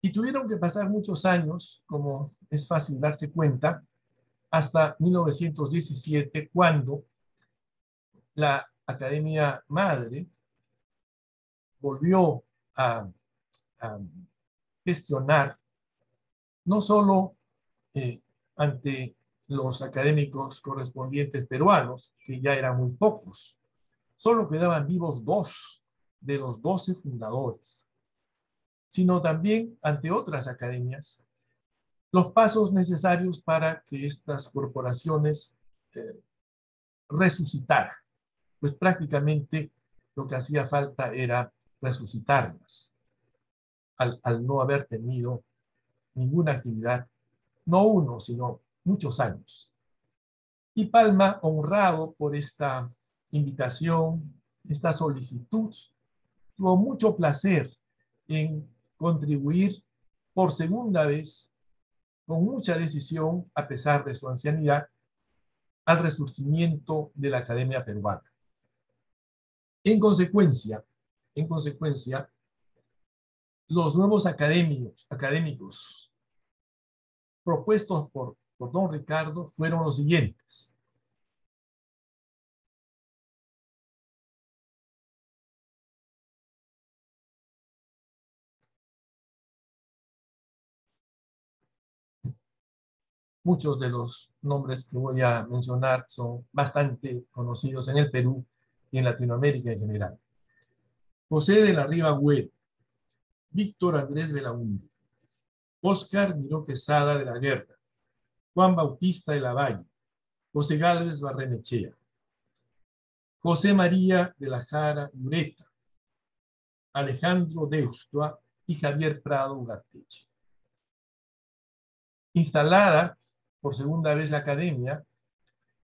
Y tuvieron que pasar muchos años, como es fácil darse cuenta, hasta 1917, cuando la Academia Madre volvió a gestionar no solo ante los académicos correspondientes peruanos, que ya eran muy pocos, solo quedaban vivos 2 de los 12 fundadores, sino también ante otras academias, los pasos necesarios para que estas corporaciones resucitaran. Pues prácticamente lo que hacía falta era resucitarlas, al no haber tenido ninguna actividad, no uno, sino muchos años. Y Palma, honrado por esta invitación, esta solicitud, tuvo mucho placer en contribuir por segunda vez, con mucha decisión, a pesar de su ancianidad, al resurgimiento de la Academia Peruana. En consecuencia, los nuevos académicos propuestos por don Ricardo fueron los siguientes. Muchos de los nombres que voy a mencionar son bastante conocidos en el Perú y en Latinoamérica en general. José de la Riva Güell, Víctor Andrés Belaúnde, Óscar Miró Quesada de la Guerra, Juan Bautista de la Valle, José Gálvez Barrenechea, José María de la Jara Ureta, Alejandro Deustua y Javier Prado Ugarteche. Instalada por segunda vez la academia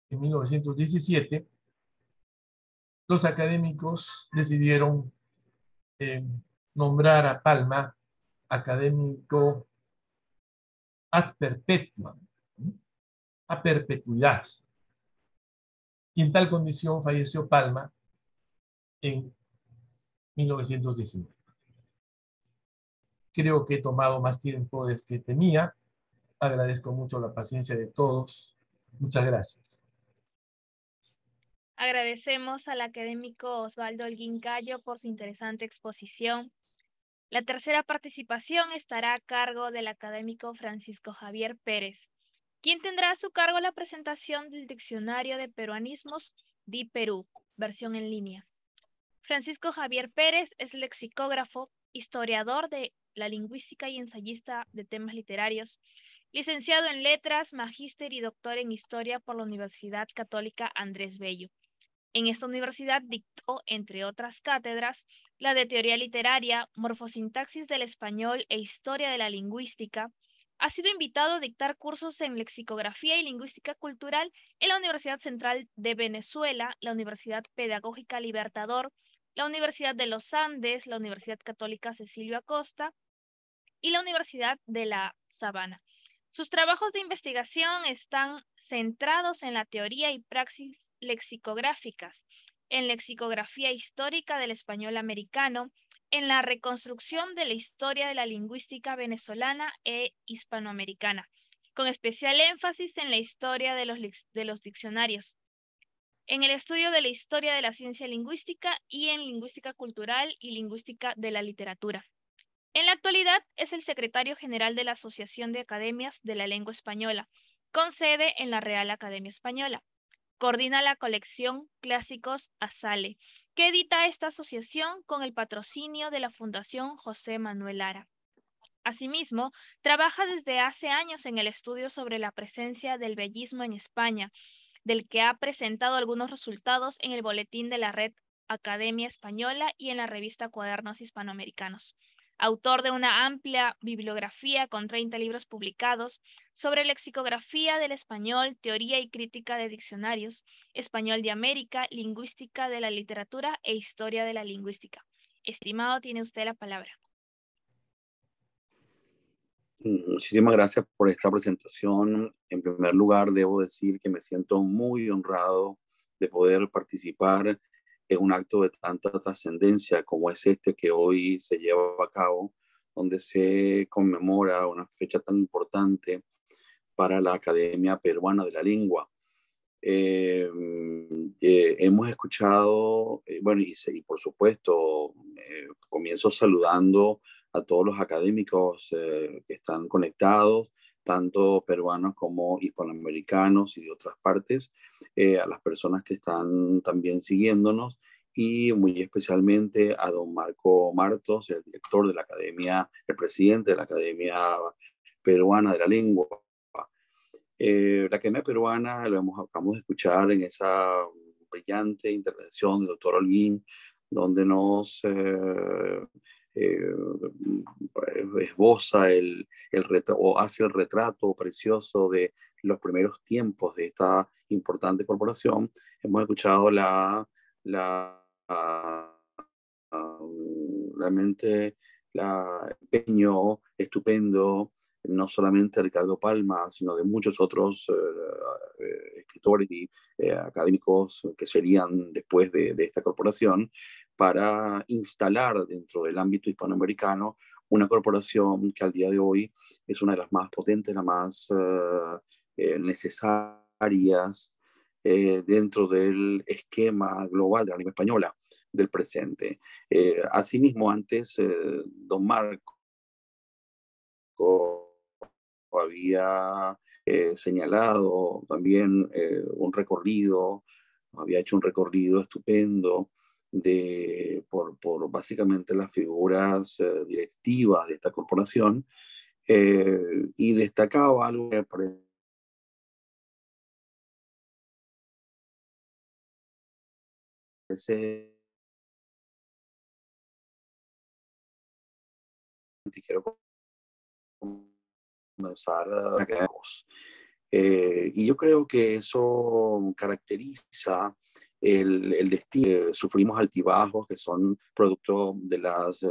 en 1917, los académicos decidieron nombrar a Palma académico ad perpetuam, a perpetuidad. Y en tal condición falleció Palma en 1919. Creo que he tomado más tiempo del que tenía. Agradezco mucho la paciencia de todos. Muchas gracias. Agradecemos al académico Osvaldo Holguín Cayo por su interesante exposición. La tercera participación estará a cargo del académico Francisco Javier Pérez, quien tendrá a su cargo la presentación del Diccionario de Peruanismos DiPerú, versión en línea. Francisco Javier Pérez es lexicógrafo, historiador de la lingüística y ensayista de temas literarios, licenciado en Letras, magíster y doctor en Historia por la Universidad Católica Andrés Bello. En esta universidad dictó, entre otras cátedras, la de Teoría Literaria, Morfosintaxis del Español e Historia de la Lingüística. Ha sido invitado a dictar cursos en Lexicografía y Lingüística Cultural en la Universidad Central de Venezuela, la Universidad Pedagógica Libertador, la Universidad de los Andes, la Universidad Católica Cecilio Acosta y la Universidad de La Sabana. Sus trabajos de investigación están centrados en la teoría y praxis lexicográficas, en lexicografía histórica del español americano, en la reconstrucción de la historia de la lingüística venezolana e hispanoamericana, con especial énfasis en la historia de los diccionarios, en el estudio de la historia de la ciencia lingüística y en lingüística cultural y lingüística de la literatura. En la actualidad es el secretario general de la Asociación de Academias de la Lengua Española, con sede en la Real Academia Española. Coordina la colección Clásicos Azale, que edita esta asociación con el patrocinio de la Fundación José Manuel Lara. Asimismo, trabaja desde hace años en el estudio sobre la presencia del bellismo en España, del que ha presentado algunos resultados en el boletín de la Red Academia Española y en la revista Cuadernos Hispanoamericanos. Autor de una amplia bibliografía con 30 libros publicados sobre lexicografía del español, teoría y crítica de diccionarios, español de América, lingüística de la literatura e historia de la lingüística. Estimado, tiene usted la palabra. Muchísimas gracias por esta presentación. En primer lugar, debo decir que me siento muy honrado de poder participar en un acto de tanta trascendencia como es este que hoy se lleva a cabo, donde se conmemora una fecha tan importante para la Academia Peruana de la Lengua. Hemos escuchado, bueno, y por supuesto, comienzo saludando a todos los académicos que están conectados, tanto peruanos como hispanoamericanos y de otras partes, a las personas que están también siguiéndonos y muy especialmente a don Marco Martos, el director de la Academia, el presidente de la Academia Peruana de la Lengua. La Academia Peruana, acabamos de escuchar en esa brillante intervención del doctor Holguín, donde nos esboza o hace el retrato precioso de los primeros tiempos de esta importante corporación. Hemos escuchado realmente el empeño estupendo, no solamente de Ricardo Palma, sino de muchos otros escritores y académicos que serían después de esta corporación, para instalar dentro del ámbito hispanoamericano una corporación que al día de hoy es una de las más potentes, las más necesarias dentro del esquema global de la lengua española del presente. Asimismo, antes, don Marco había señalado también había hecho un recorrido estupendo por básicamente las figuras directivas de esta corporación, y destacaba algo que me parece, y quiero comenzar a quedarnos. Y yo creo que eso caracteriza el destino. Sufrimos altibajos que son producto de las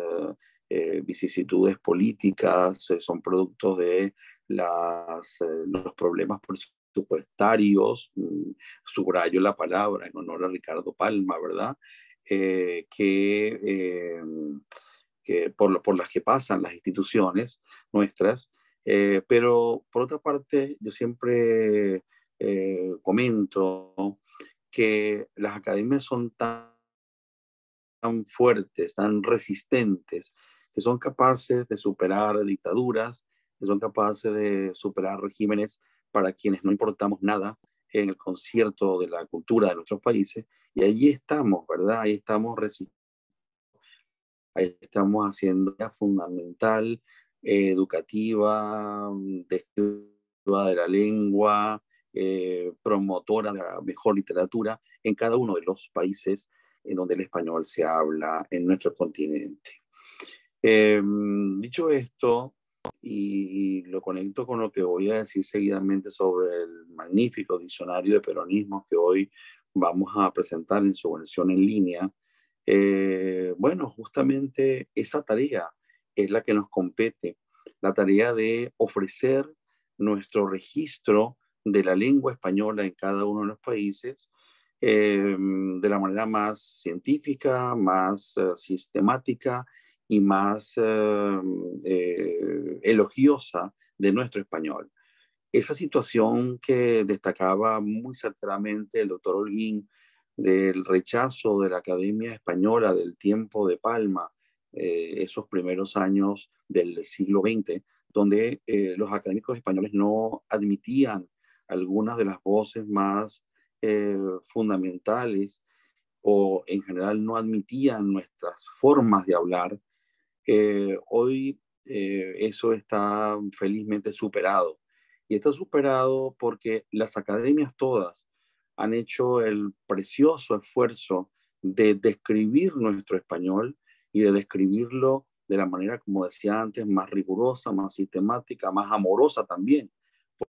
vicisitudes políticas, son producto de los problemas presupuestarios. Subrayo la palabra en honor a Ricardo Palma, ¿verdad? Por las que pasan las instituciones nuestras. Pero por otra parte, yo siempre comento que las academias son tan fuertes, tan resistentes, que son capaces de superar dictaduras, que son capaces de superar regímenes para quienes no importamos nada en el concierto de la cultura de nuestros países. Y allí estamos, ¿verdad? Ahí estamos resistiendo. Ahí estamos haciendo una fundamental, educativa, descriptiva de la lengua, promotora de la mejor literatura en cada uno de los países en donde el español se habla en nuestro continente. Dicho esto, y lo conecto con lo que voy a decir seguidamente sobre el magnífico diccionario de peronismo que hoy vamos a presentar en su versión en línea. Bueno, justamente esa tarea es la que nos compete, la tarea de ofrecer nuestro registro de la lengua española en cada uno de los países, de la manera más científica, más sistemática y más elogiosa de nuestro español. Esa situación que destacaba muy certeramente el doctor Holguín, del rechazo de la Academia Española del tiempo de Palma, esos primeros años del siglo XX, donde los académicos españoles no admitían algunas de las voces más fundamentales, o en general no admitían nuestras formas de hablar. Hoy eso está felizmente superado. Y está superado porque las academias todas han hecho el precioso esfuerzo de describir nuestro español y de describirlo de la manera, como decía antes, más rigurosa, más sistemática, más amorosa también,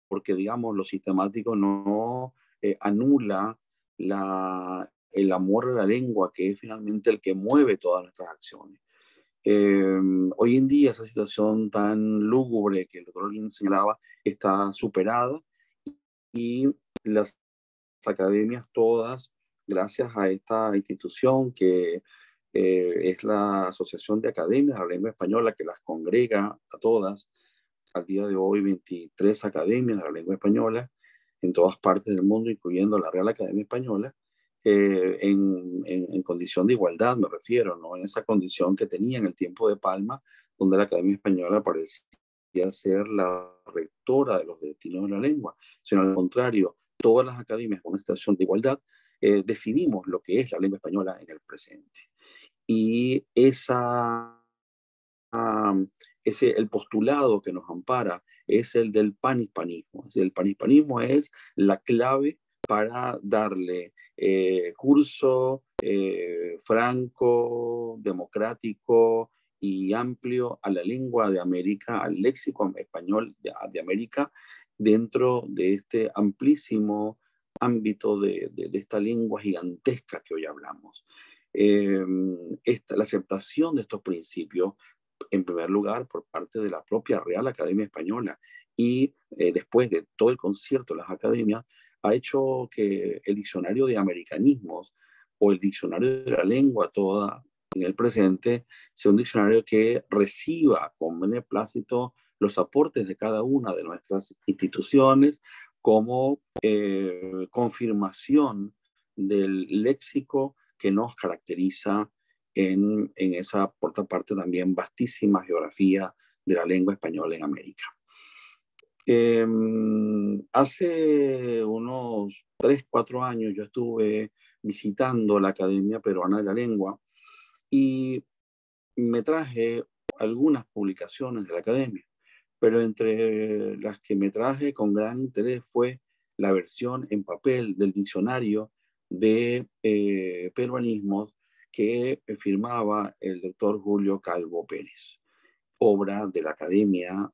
porque, digamos, lo sistemático no anula el amor a la lengua, que es finalmente el que mueve todas nuestras acciones. Hoy en día esa situación tan lúgubre que el doctor Olguín señalaba está superada, y las academias todas, gracias a esta institución que es la Asociación de Academias de la Lengua Española, que las congrega a todas, al día de hoy 23 academias de la lengua española en todas partes del mundo, incluyendo la Real Academia Española, en condición de igualdad me refiero, no en esa condición que tenía en el tiempo de Palma, donde la Academia Española parecía ser la rectora de los destinos de la lengua, sino al contrario, todas las academias con una situación de igualdad decidimos lo que es la lengua española en el presente. Y el postulado que nos ampara es el del panhispanismo. El panhispanismo es la clave para darle curso franco, democrático y amplio a la lengua de América, al léxico español de América, dentro de este amplísimo ámbito de esta lengua gigantesca que hoy hablamos. La aceptación de estos principios, en primer lugar, por parte de la propia Real Academia Española, y después de todo el concierto de las academias, ha hecho que el diccionario de americanismos o el diccionario de la lengua toda en el presente sea un diccionario que reciba con beneplácito los aportes de cada una de nuestras instituciones como confirmación del léxico que nos caracteriza en esa, por otra parte, también vastísima geografía de la lengua española en América. Hace unos 3, 4 años yo estuve visitando la Academia Peruana de la Lengua y me traje algunas publicaciones de la Academia, pero entre las que me traje con gran interés fue la versión en papel del diccionario de peruanismos que firmaba el doctor Julio Calvo Pérez, obra de la Academia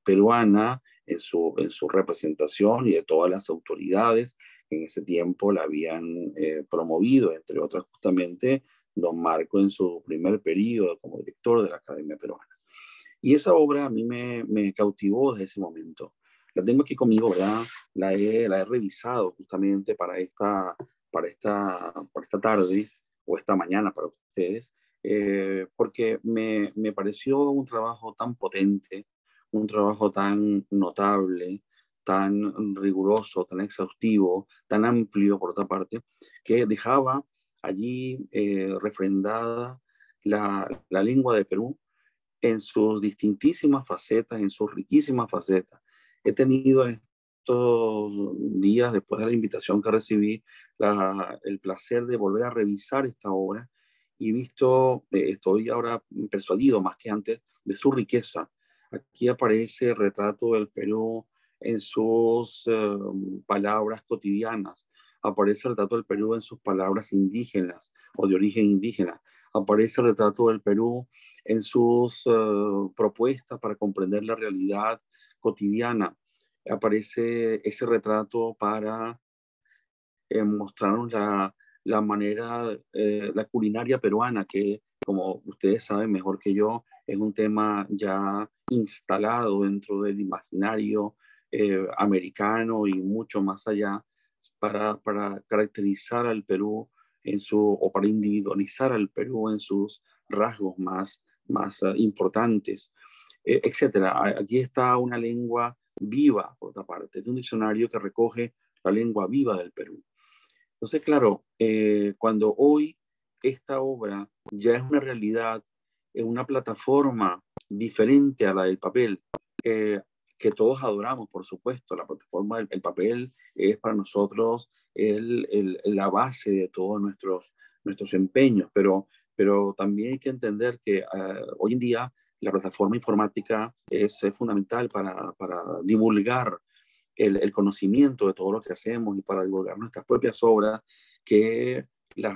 peruana en su representación y de todas las autoridades que en ese tiempo la habían promovido, entre otras justamente don Marco en su primer periodo como director de la Academia Peruana. Y esa obra a mí me cautivó desde ese momento. La tengo aquí conmigo, ¿verdad? La he revisado justamente para esta tarde o esta mañana para ustedes, porque me pareció un trabajo tan potente, un trabajo tan notable, tan riguroso, tan exhaustivo, tan amplio, por otra parte, que dejaba allí refrendada la lengua de Perú en sus distintísimas facetas, en sus riquísimas facetas. He tenido estos días, después de la invitación que recibí, el placer de volver a revisar esta obra y visto, estoy ahora persuadido más que antes de su riqueza. Aquí aparece el retrato del Perú en sus palabras cotidianas, aparece el retrato del Perú en sus palabras indígenas o de origen indígena, aparece el retrato del Perú en sus propuestas para comprender la realidad cotidiana. Aparece ese retrato para mostrarnos la manera, la culinaria peruana, que como ustedes saben mejor que yo, es un tema ya instalado dentro del imaginario americano y mucho más allá, para caracterizar al Perú o para individualizar al Perú en sus rasgos más importantes, etcétera. Aquí está una lengua viva, por otra parte, es un diccionario que recoge la lengua viva del Perú. Entonces, claro, cuando hoy esta obra ya es una realidad en una plataforma diferente a la del papel, que todos adoramos, por supuesto, la plataforma del papel es para nosotros la base de todos nuestros empeños, pero también hay que entender que hoy en día la plataforma informática es fundamental para divulgar el conocimiento de todo lo que hacemos y para divulgar nuestras propias obras, que el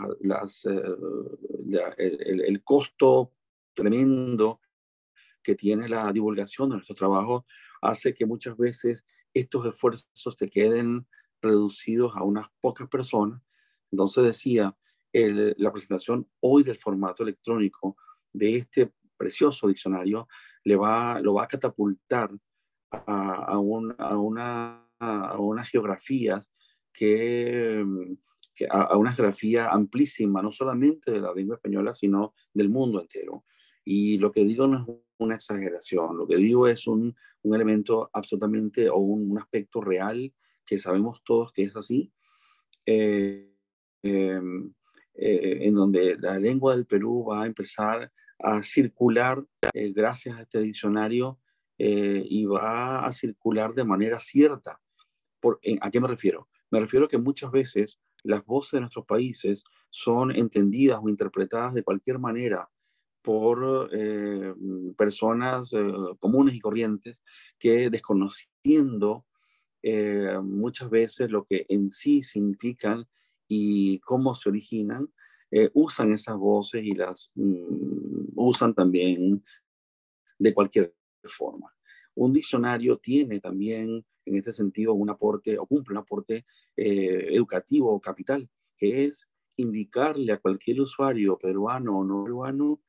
costo tremendo que tiene la divulgación de nuestro trabajo hace que muchas veces estos esfuerzos te queden reducidos a unas pocas personas. Entonces decía, la presentación hoy del formato electrónico de este precioso diccionario lo va a catapultar a unas geografías a una geografía amplísima, no solamente de la lengua española, sino del mundo entero. Y lo que digo no es una exageración, lo que digo es un elemento absolutamente o un aspecto real que sabemos todos que es así, eh, eh, en donde la lengua del Perú va a empezar a circular gracias a este diccionario y va a circular de manera cierta. ¿A qué me refiero? Me refiero a que muchas veces las voces de nuestros países son entendidas o interpretadas de cualquier manera por personas comunes y corrientes que, desconociendo muchas veces lo que en sí significan y cómo se originan, usan esas voces y las usan también de cualquier forma. Un diccionario tiene también, en este sentido, un aporte o cumple un aporte educativo o capital, que es indicarle a cualquier usuario peruano o no peruano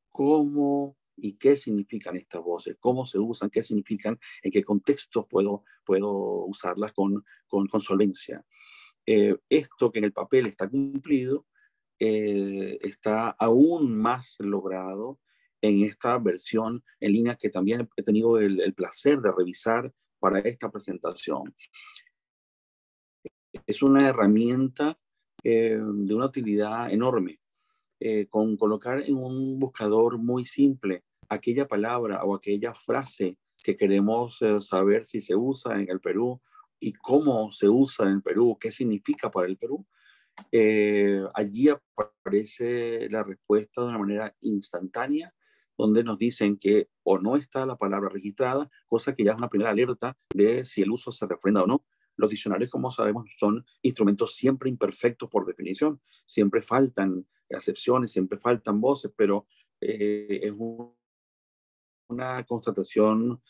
cómo y qué significan estas voces, cómo se usan, qué significan, en qué contextos puedo usarlas con solvencia. Esto que en el papel está cumplido, está aún más logrado en esta versión en línea que también he tenido el placer de revisar para esta presentación. Es una herramienta de una utilidad enorme. Con colocar en un buscador muy simple aquella palabra o aquella frase que queremos saber si se usa en el Perú y cómo se usa en el Perú, qué significa para el Perú, allí aparece la respuesta de una manera instantánea, donde nos dicen que o no está la palabra registrada, cosa que ya es una primera alerta de si el uso se refrenda o no. Los diccionarios, como sabemos, son instrumentos siempre imperfectos por definición. Siempre faltan acepciones, siempre faltan voces, pero es una constatación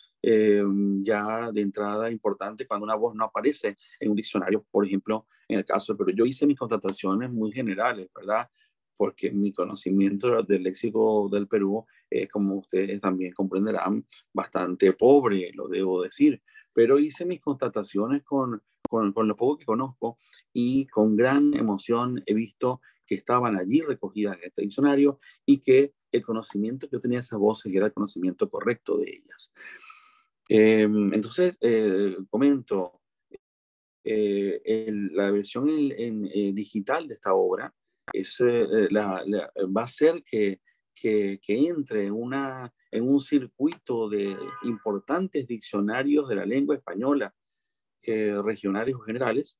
ya de entrada importante cuando una voz no aparece en un diccionario, por ejemplo, en el caso del Perú. Yo hice mis constataciones muy generales, ¿verdad? Porque mi conocimiento del léxico del Perú es, como ustedes también comprenderán, bastante pobre, lo debo decir. Pero hice mis constataciones con lo poco que conozco y con gran emoción he visto que estaban allí recogidas en este diccionario y que el conocimiento que yo tenía de esas voces era el conocimiento correcto de ellas. Entonces, comento, la versión digital de esta obra es, va a ser que entre en un circuito de importantes diccionarios de la lengua española, regionales o generales,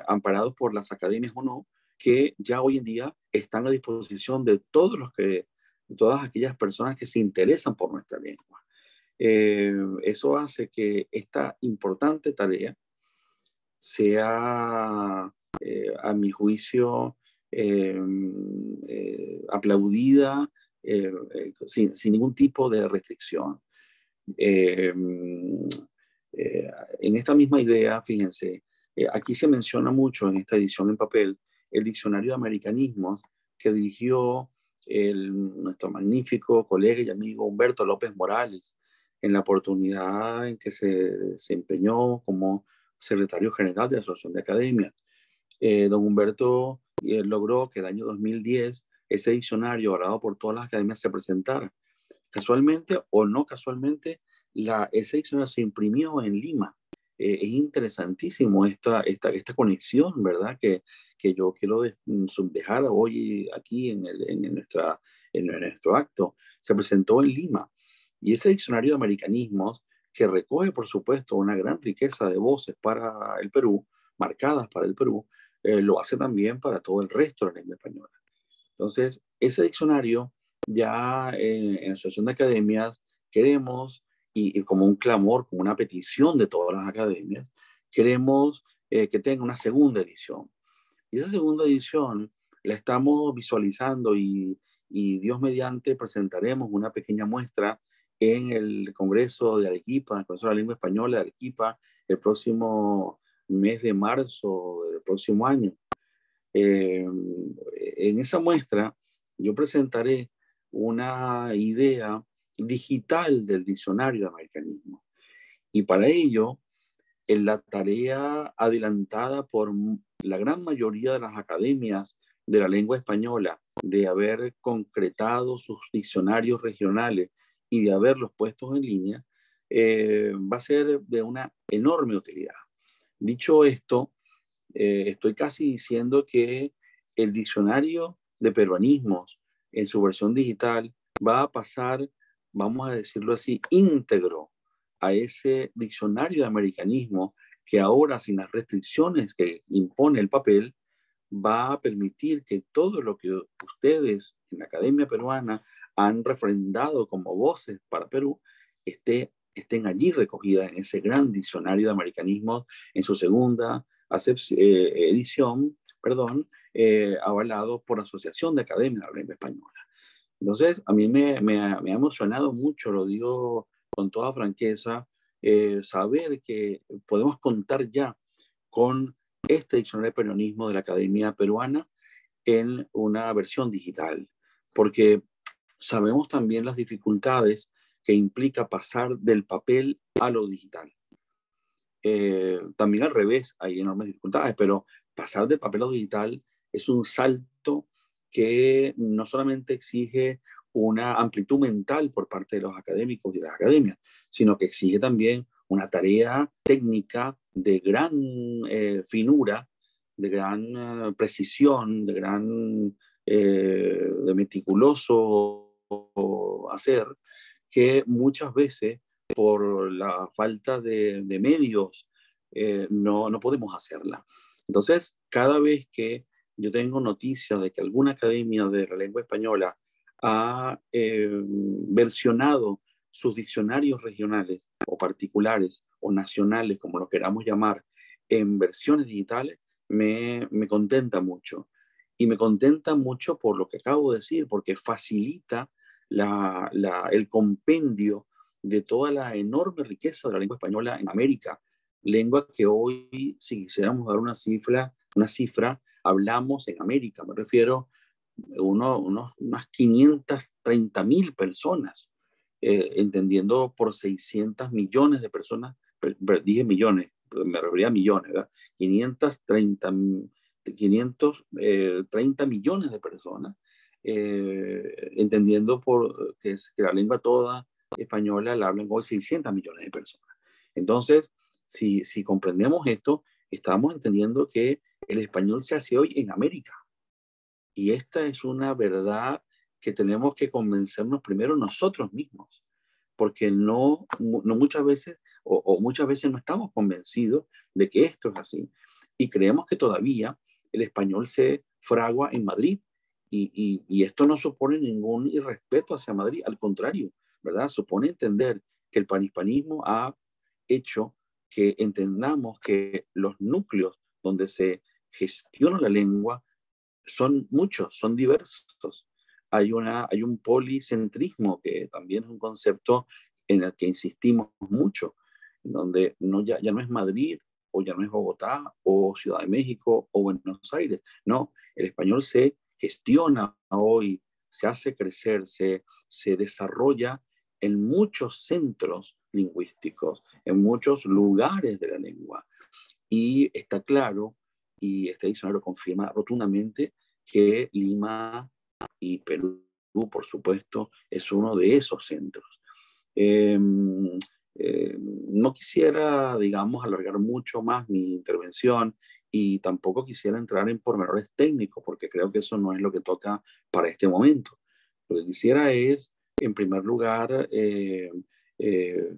amparados por las academias o no, que ya hoy en día están a disposición de todas aquellas personas que se interesan por nuestra lengua. Eso hace que esta importante tarea sea, a mi juicio, aplaudida sin ningún tipo de restricción. En esta misma idea, fíjense, aquí se menciona mucho en esta edición en papel el diccionario de americanismos que dirigió nuestro magnífico colega y amigo Humberto López Morales en la oportunidad en que se desempeñó como secretario general de la Asociación de Academias. Don Humberto logró que el año 2010 ese diccionario, avalado por todas las academias, se presentara. Casualmente o no casualmente, ese diccionario se imprimió en Lima. Es interesantísimo esta conexión, ¿verdad? Que yo quiero dejar hoy aquí en nuestro acto. Se presentó en Lima. Y ese diccionario de americanismos, que recoge, por supuesto, una gran riqueza de voces para el Perú, marcadas para el Perú, lo hace también para todo el resto de la lengua española. Entonces, ese diccionario ya en la Asociación de Academias queremos, y como un clamor, como una petición de todas las academias, queremos que tenga una segunda edición. Y esa segunda edición la estamos visualizando y Dios mediante presentaremos una pequeña muestra en el Congreso de Arequipa, el Congreso de la Lengua Española de Arequipa, el próximo mes de marzo del próximo año. En esa muestra yo presentaré una idea digital del diccionario de americanismo. Y para ello, en la tarea adelantada por la gran mayoría de las academias de la lengua española de haber concretado sus diccionarios regionales y de haberlos puestos en línea, va a ser de una enorme utilidad. Dicho esto, estoy casi diciendo que el diccionario de peruanismos en su versión digital va a pasar, vamos a decirlo así, íntegro a ese diccionario de americanismo que ahora, sin las restricciones que impone el papel, va a permitir que todo lo que ustedes en la Academia Peruana han refrendado como voces para Perú estén allí recogidas en ese gran diccionario de americanismos en su segunda edición, avalado por la Asociación de Academias de la Lengua Española. Entonces, a mí me ha emocionado mucho, lo digo con toda franqueza, saber que podemos contar ya con este diccionario de peronismo de la Academia Peruana en una versión digital, porque sabemos también las dificultades que implica pasar del papel a lo digital. También al revés, hay enormes dificultades, pero pasar del papel a lo digital es un salto que no solamente exige una amplitud mental por parte de los académicos y de las academias, sino que exige también una tarea técnica de gran finura, de gran precisión, de meticuloso hacer, que muchas veces por la falta de medios no podemos hacerla. Entonces, cada vez que yo tengo noticias de que alguna academia de la lengua española ha versionado sus diccionarios regionales o particulares o nacionales, como lo queramos llamar, en versiones digitales, me contenta mucho. Y me contenta mucho por lo que acabo de decir, porque facilita el compendio de toda la enorme riqueza de la lengua española en América. Lengua que hoy, si quisiéramos dar una cifra, hablamos en América, me refiero a unas 530.000 personas, entendiendo por 600 millones de personas, dije millones, me refería a millones, ¿verdad? 530 millones de personas, entendiendo que la lengua toda española la hablan hoy 600 millones de personas. Entonces, si comprendemos esto, estamos entendiendo que el español se hace hoy en América. Y esta es una verdad que tenemos que convencernos primero nosotros mismos, porque no muchas veces, o muchas veces no estamos convencidos de que esto es así. Y creemos que todavía el español se fragua en Madrid, y esto no supone ningún irrespeto hacia Madrid, al contrario, ¿verdad? Supone entender que el panhispanismo ha hecho que entendamos que los núcleos donde se gestiona la lengua son muchos, son diversos. Hay un policentrismo que también es un concepto en el que insistimos mucho, donde ya no es Madrid, o ya no es Bogotá, o Ciudad de México, o Buenos Aires. No, el español se gestiona hoy, se hace crecer, se desarrolla en muchos centros lingüísticos, en muchos lugares de la lengua. Y está claro, y este diccionario confirma rotundamente, que Lima y Perú, por supuesto, es uno de esos centros. No quisiera, digamos, alargar mucho más mi intervención, y tampoco quisiera entrar en pormenores técnicos, porque creo que eso no es lo que toca para este momento. Lo que quisiera es, en primer lugar,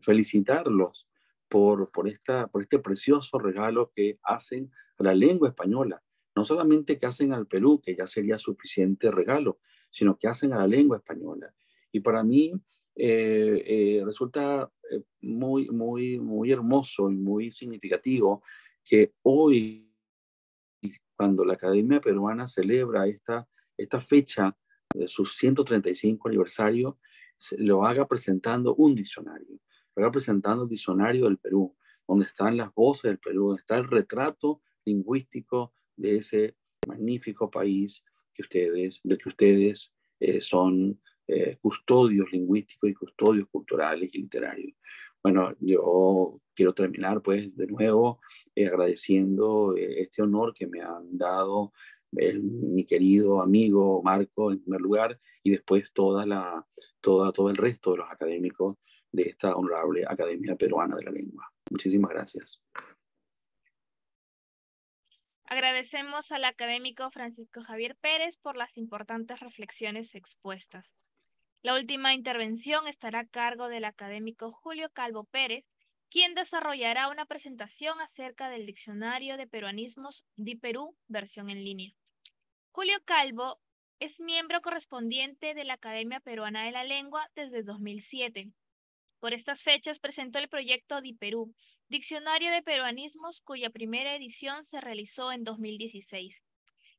felicitarlos por este precioso regalo que hacen a la lengua española. No solamente que hacen al Perú, que ya sería suficiente regalo, sino que hacen a la lengua española. Y para mí resulta muy, muy, muy hermoso y muy significativo que hoy, cuando la Academia Peruana celebra esta fecha de su 135 aniversario, lo haga presentando un diccionario. Lo haga presentando el diccionario del Perú, donde están las voces del Perú, donde está el retrato lingüístico de ese magnífico país del que ustedes son custodios lingüísticos y custodios culturales y literarios. Bueno, yo quiero terminar pues de nuevo agradeciendo este honor que me han dado mi querido amigo Marco en primer lugar, y después todo el resto de los académicos de esta honorable Academia Peruana de la Lengua. Muchísimas gracias. Agradecemos al académico Francisco Javier Pérez por las importantes reflexiones expuestas. La última intervención estará a cargo del académico Julio Calvo Pérez, quien desarrollará una presentación acerca del Diccionario de Peruanismos DiPerú, versión en línea. Julio Calvo es miembro correspondiente de la Academia Peruana de la Lengua desde 2007. Por estas fechas presentó el proyecto DiPerú, Diccionario de Peruanismos, cuya primera edición se realizó en 2016.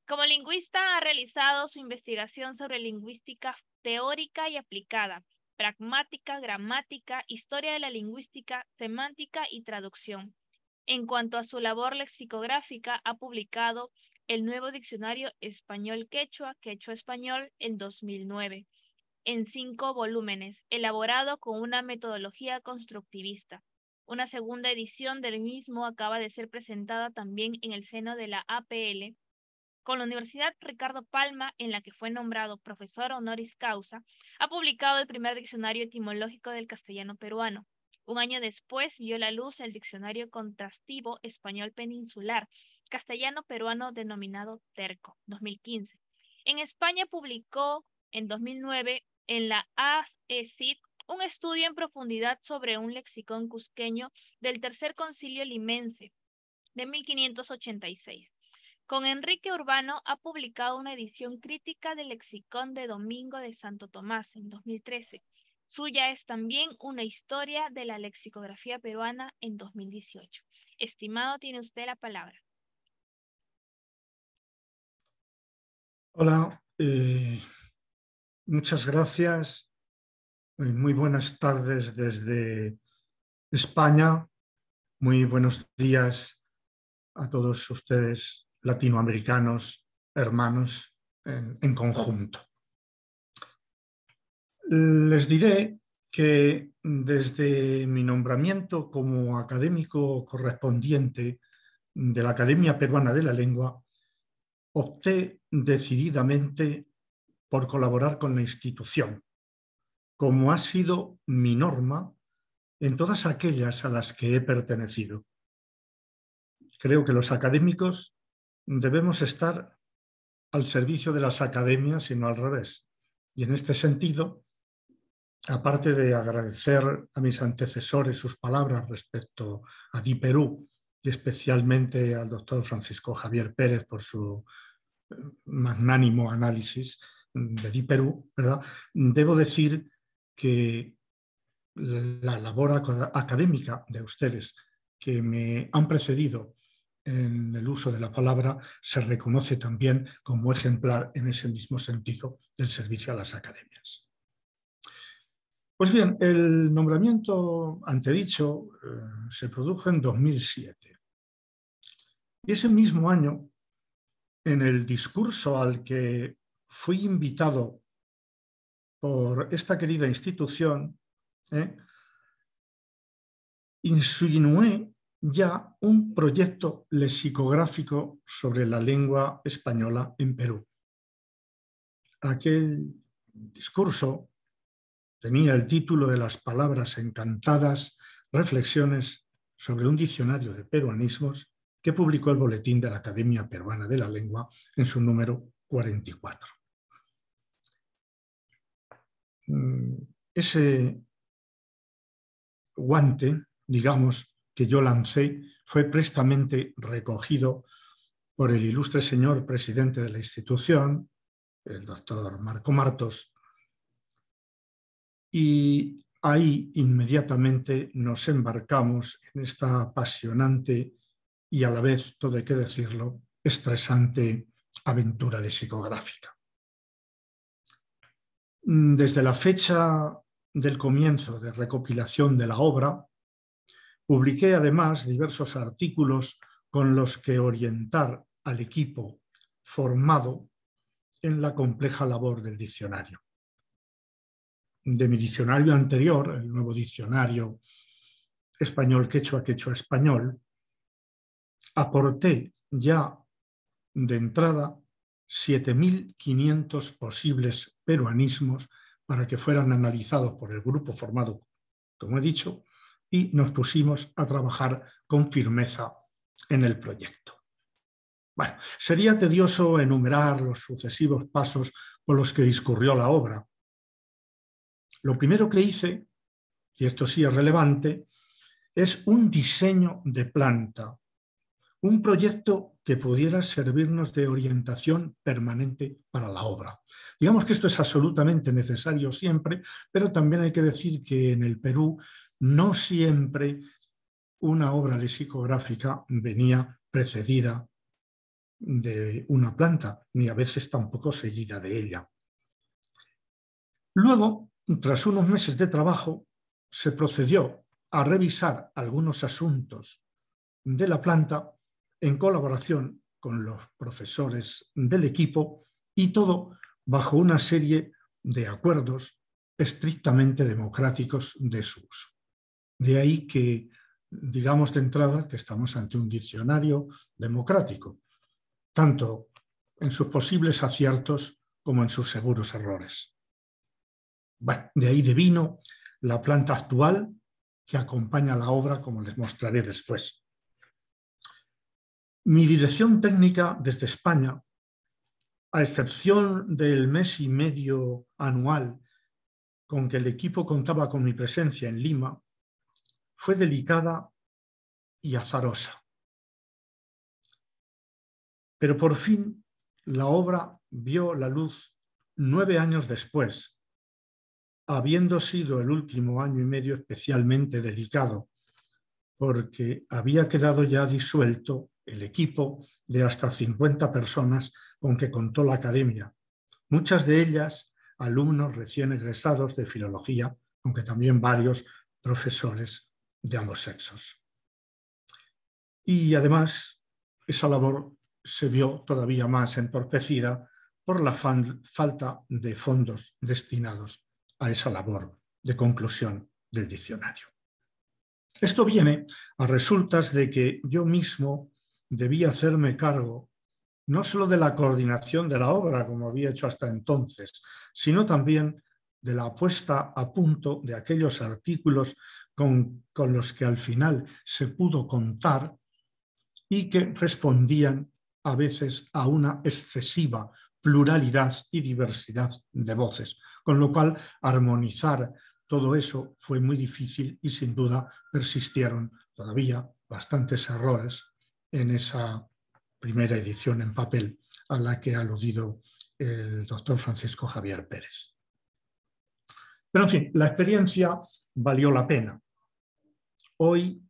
Como lingüista ha realizado su investigación sobre lingüística teórica y aplicada, pragmática, gramática, historia de la lingüística, semántica y traducción. En cuanto a su labor lexicográfica, ha publicado el nuevo diccionario español-quechua, quechua-español, en 2009, en 5 volúmenes, elaborado con una metodología constructivista. Una segunda edición del mismo acaba de ser presentada también en el seno de la APL, con la Universidad Ricardo Palma, en la que fue nombrado profesor honoris causa. Ha publicado el primer diccionario etimológico del castellano peruano. Un año después vio la luz el diccionario contrastivo español peninsular, castellano-peruano, denominado Terco, 2015. En España publicó en 2009 en la AECID un estudio en profundidad sobre un lexicón cusqueño del Tercer Concilio Limense de 1586. Con Enrique Urbano ha publicado una edición crítica del lexicón de Domingo de Santo Tomás en 2013. Suya es también una historia de la lexicografía peruana en 2018. Estimado, tiene usted la palabra. Hola, muchas gracias. Muy buenas tardes desde España. Muy buenos días a todos ustedes latinoamericanos, hermanos en conjunto. Les diré que desde mi nombramiento como académico correspondiente de la Academia Peruana de la Lengua, opté decididamente por colaborar con la institución, como ha sido mi norma en todas aquellas a las que he pertenecido. Creo que los académicos debemos estar al servicio de las academias y no al revés. Y en este sentido, aparte de agradecer a mis antecesores sus palabras respecto a DiPerú y especialmente al doctor Francisco Javier Pérez por su magnánimo análisis de DiPerú, ¿verdad? Debo decir que la labor académica de ustedes que me han precedido en el uso de la palabra se reconoce también como ejemplar en ese mismo sentido del servicio a las academias. Pues bien, el nombramiento antedicho se produjo en 2007 y ese mismo año, en el discurso al que fui invitado por esta querida institución, insinué ya un proyecto lexicográfico sobre la lengua española en Perú. Aquel discurso tenía el título de Las palabras encantadas, reflexiones sobre un diccionario de peruanismos que publicó el Boletín de la Academia Peruana de la Lengua en su número 44. Ese guante, digamos, que yo lancé fue prestamente recogido por el ilustre señor presidente de la institución, el doctor Marco Martos, y ahí inmediatamente nos embarcamos en esta apasionante y a la vez, todo hay que decirlo, estresante aventura lexicográfica. Desde la fecha del comienzo de recopilación de la obra, publiqué además diversos artículos con los que orientar al equipo formado en la compleja labor del diccionario. De mi diccionario anterior, el nuevo diccionario español quechua español, aporté ya de entrada 7.500 posibles peruanismos para que fueran analizados por el grupo formado, como he dicho, y nos pusimos a trabajar con firmeza en el proyecto. Bueno, sería tedioso enumerar los sucesivos pasos por los que discurrió la obra. Lo primero que hice, y esto sí es relevante, es un diseño de planta, un proyecto que pudiera servirnos de orientación permanente para la obra. Digamos que esto es absolutamente necesario siempre, pero también hay que decir que en el Perú no siempre una obra lexicográfica venía precedida de una planta, ni a veces tampoco seguida de ella. Luego, tras unos meses de trabajo, se procedió a revisar algunos asuntos de la planta en colaboración con los profesores del equipo y todo bajo una serie de acuerdos estrictamente democráticos de su uso. De ahí que digamos de entrada que estamos ante un diccionario democrático, tanto en sus posibles aciertos como en sus seguros errores. Bueno, de ahí devino la planta actual que acompaña la obra, como les mostraré después. Mi dirección técnica desde España, a excepción del mes y medio anual con que el equipo contaba con mi presencia en Lima fue delicada y azarosa. Pero por fin la obra vio la luz 9 años después, habiendo sido el último año y medio especialmente delicado, porque había quedado ya disuelto el equipo de hasta 50 personas con que contó la academia, muchas de ellas alumnos recién egresados de filología, aunque también varios profesores de ambos sexos. Y además, esa labor se vio todavía más entorpecida por la falta de fondos destinados a esa labor de conclusión del diccionario. Esto viene a resultas de que yo mismo debía hacerme cargo no solo de la coordinación de la obra, como había hecho hasta entonces, sino también de la puesta a punto de aquellos artículos con los que al final se pudo contar y que respondían a veces a una excesiva pluralidad y diversidad de voces, con lo cual armonizar todo eso fue muy difícil y sin duda persistieron todavía bastantes errores en esa primera edición en papel a la que ha aludido el doctor Francisco Javier Pérez. Pero en fin, la experiencia valió la pena. Hoy,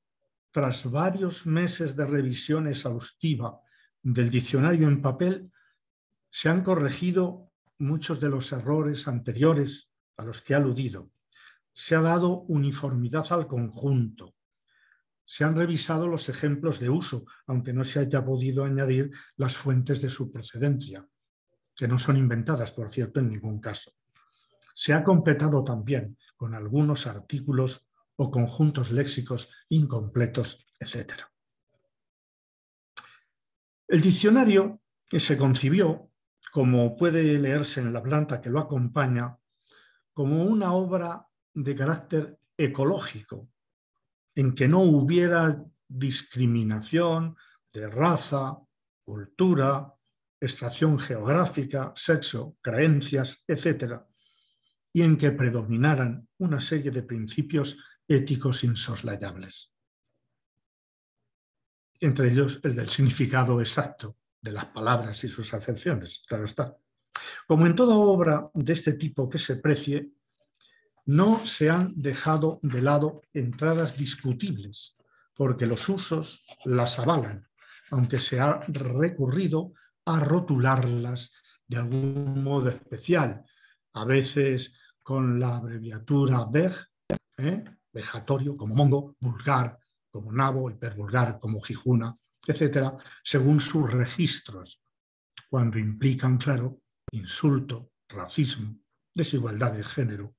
tras varios meses de revisión exhaustiva del diccionario en papel, se han corregido muchos de los errores anteriores a los que he aludido. Se ha dado uniformidad al conjunto. Se han revisado los ejemplos de uso, aunque no se haya podido añadir las fuentes de su procedencia, que no son inventadas, por cierto, en ningún caso. Se ha completado también con algunos artículos o conjuntos léxicos incompletos, etc. El diccionario se concibió, como puede leerse en la planta que lo acompaña, como una obra de carácter ecológico, en que no hubiera discriminación de raza, cultura, extracción geográfica, sexo, creencias, etc., y en que predominaran una serie de principios éticos insoslayables. Entre ellos el del significado exacto de las palabras y sus acepciones, claro está. Como en toda obra de este tipo que se precie, no se han dejado de lado entradas discutibles, porque los usos las avalan, aunque se ha recurrido a rotularlas de algún modo especial, a veces con la abreviatura veg, vejatorio como mongo, vulgar como nabo, hipervulgar como jijuna, etcétera, según sus registros, cuando implican, claro, insulto, racismo, desigualdad de género,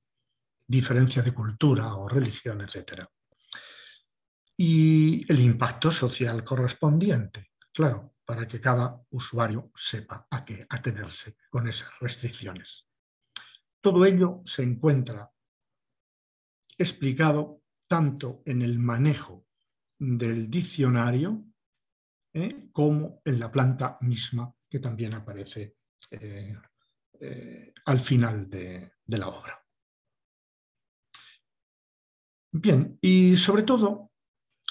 diferencia de cultura o religión, etc. Y el impacto social correspondiente, claro, para que cada usuario sepa a qué atenerse con esas restricciones. Todo ello se encuentra explicado tanto en el manejo del diccionario como en la planta misma, que también aparece al final de la obra. Bien, y sobre todo,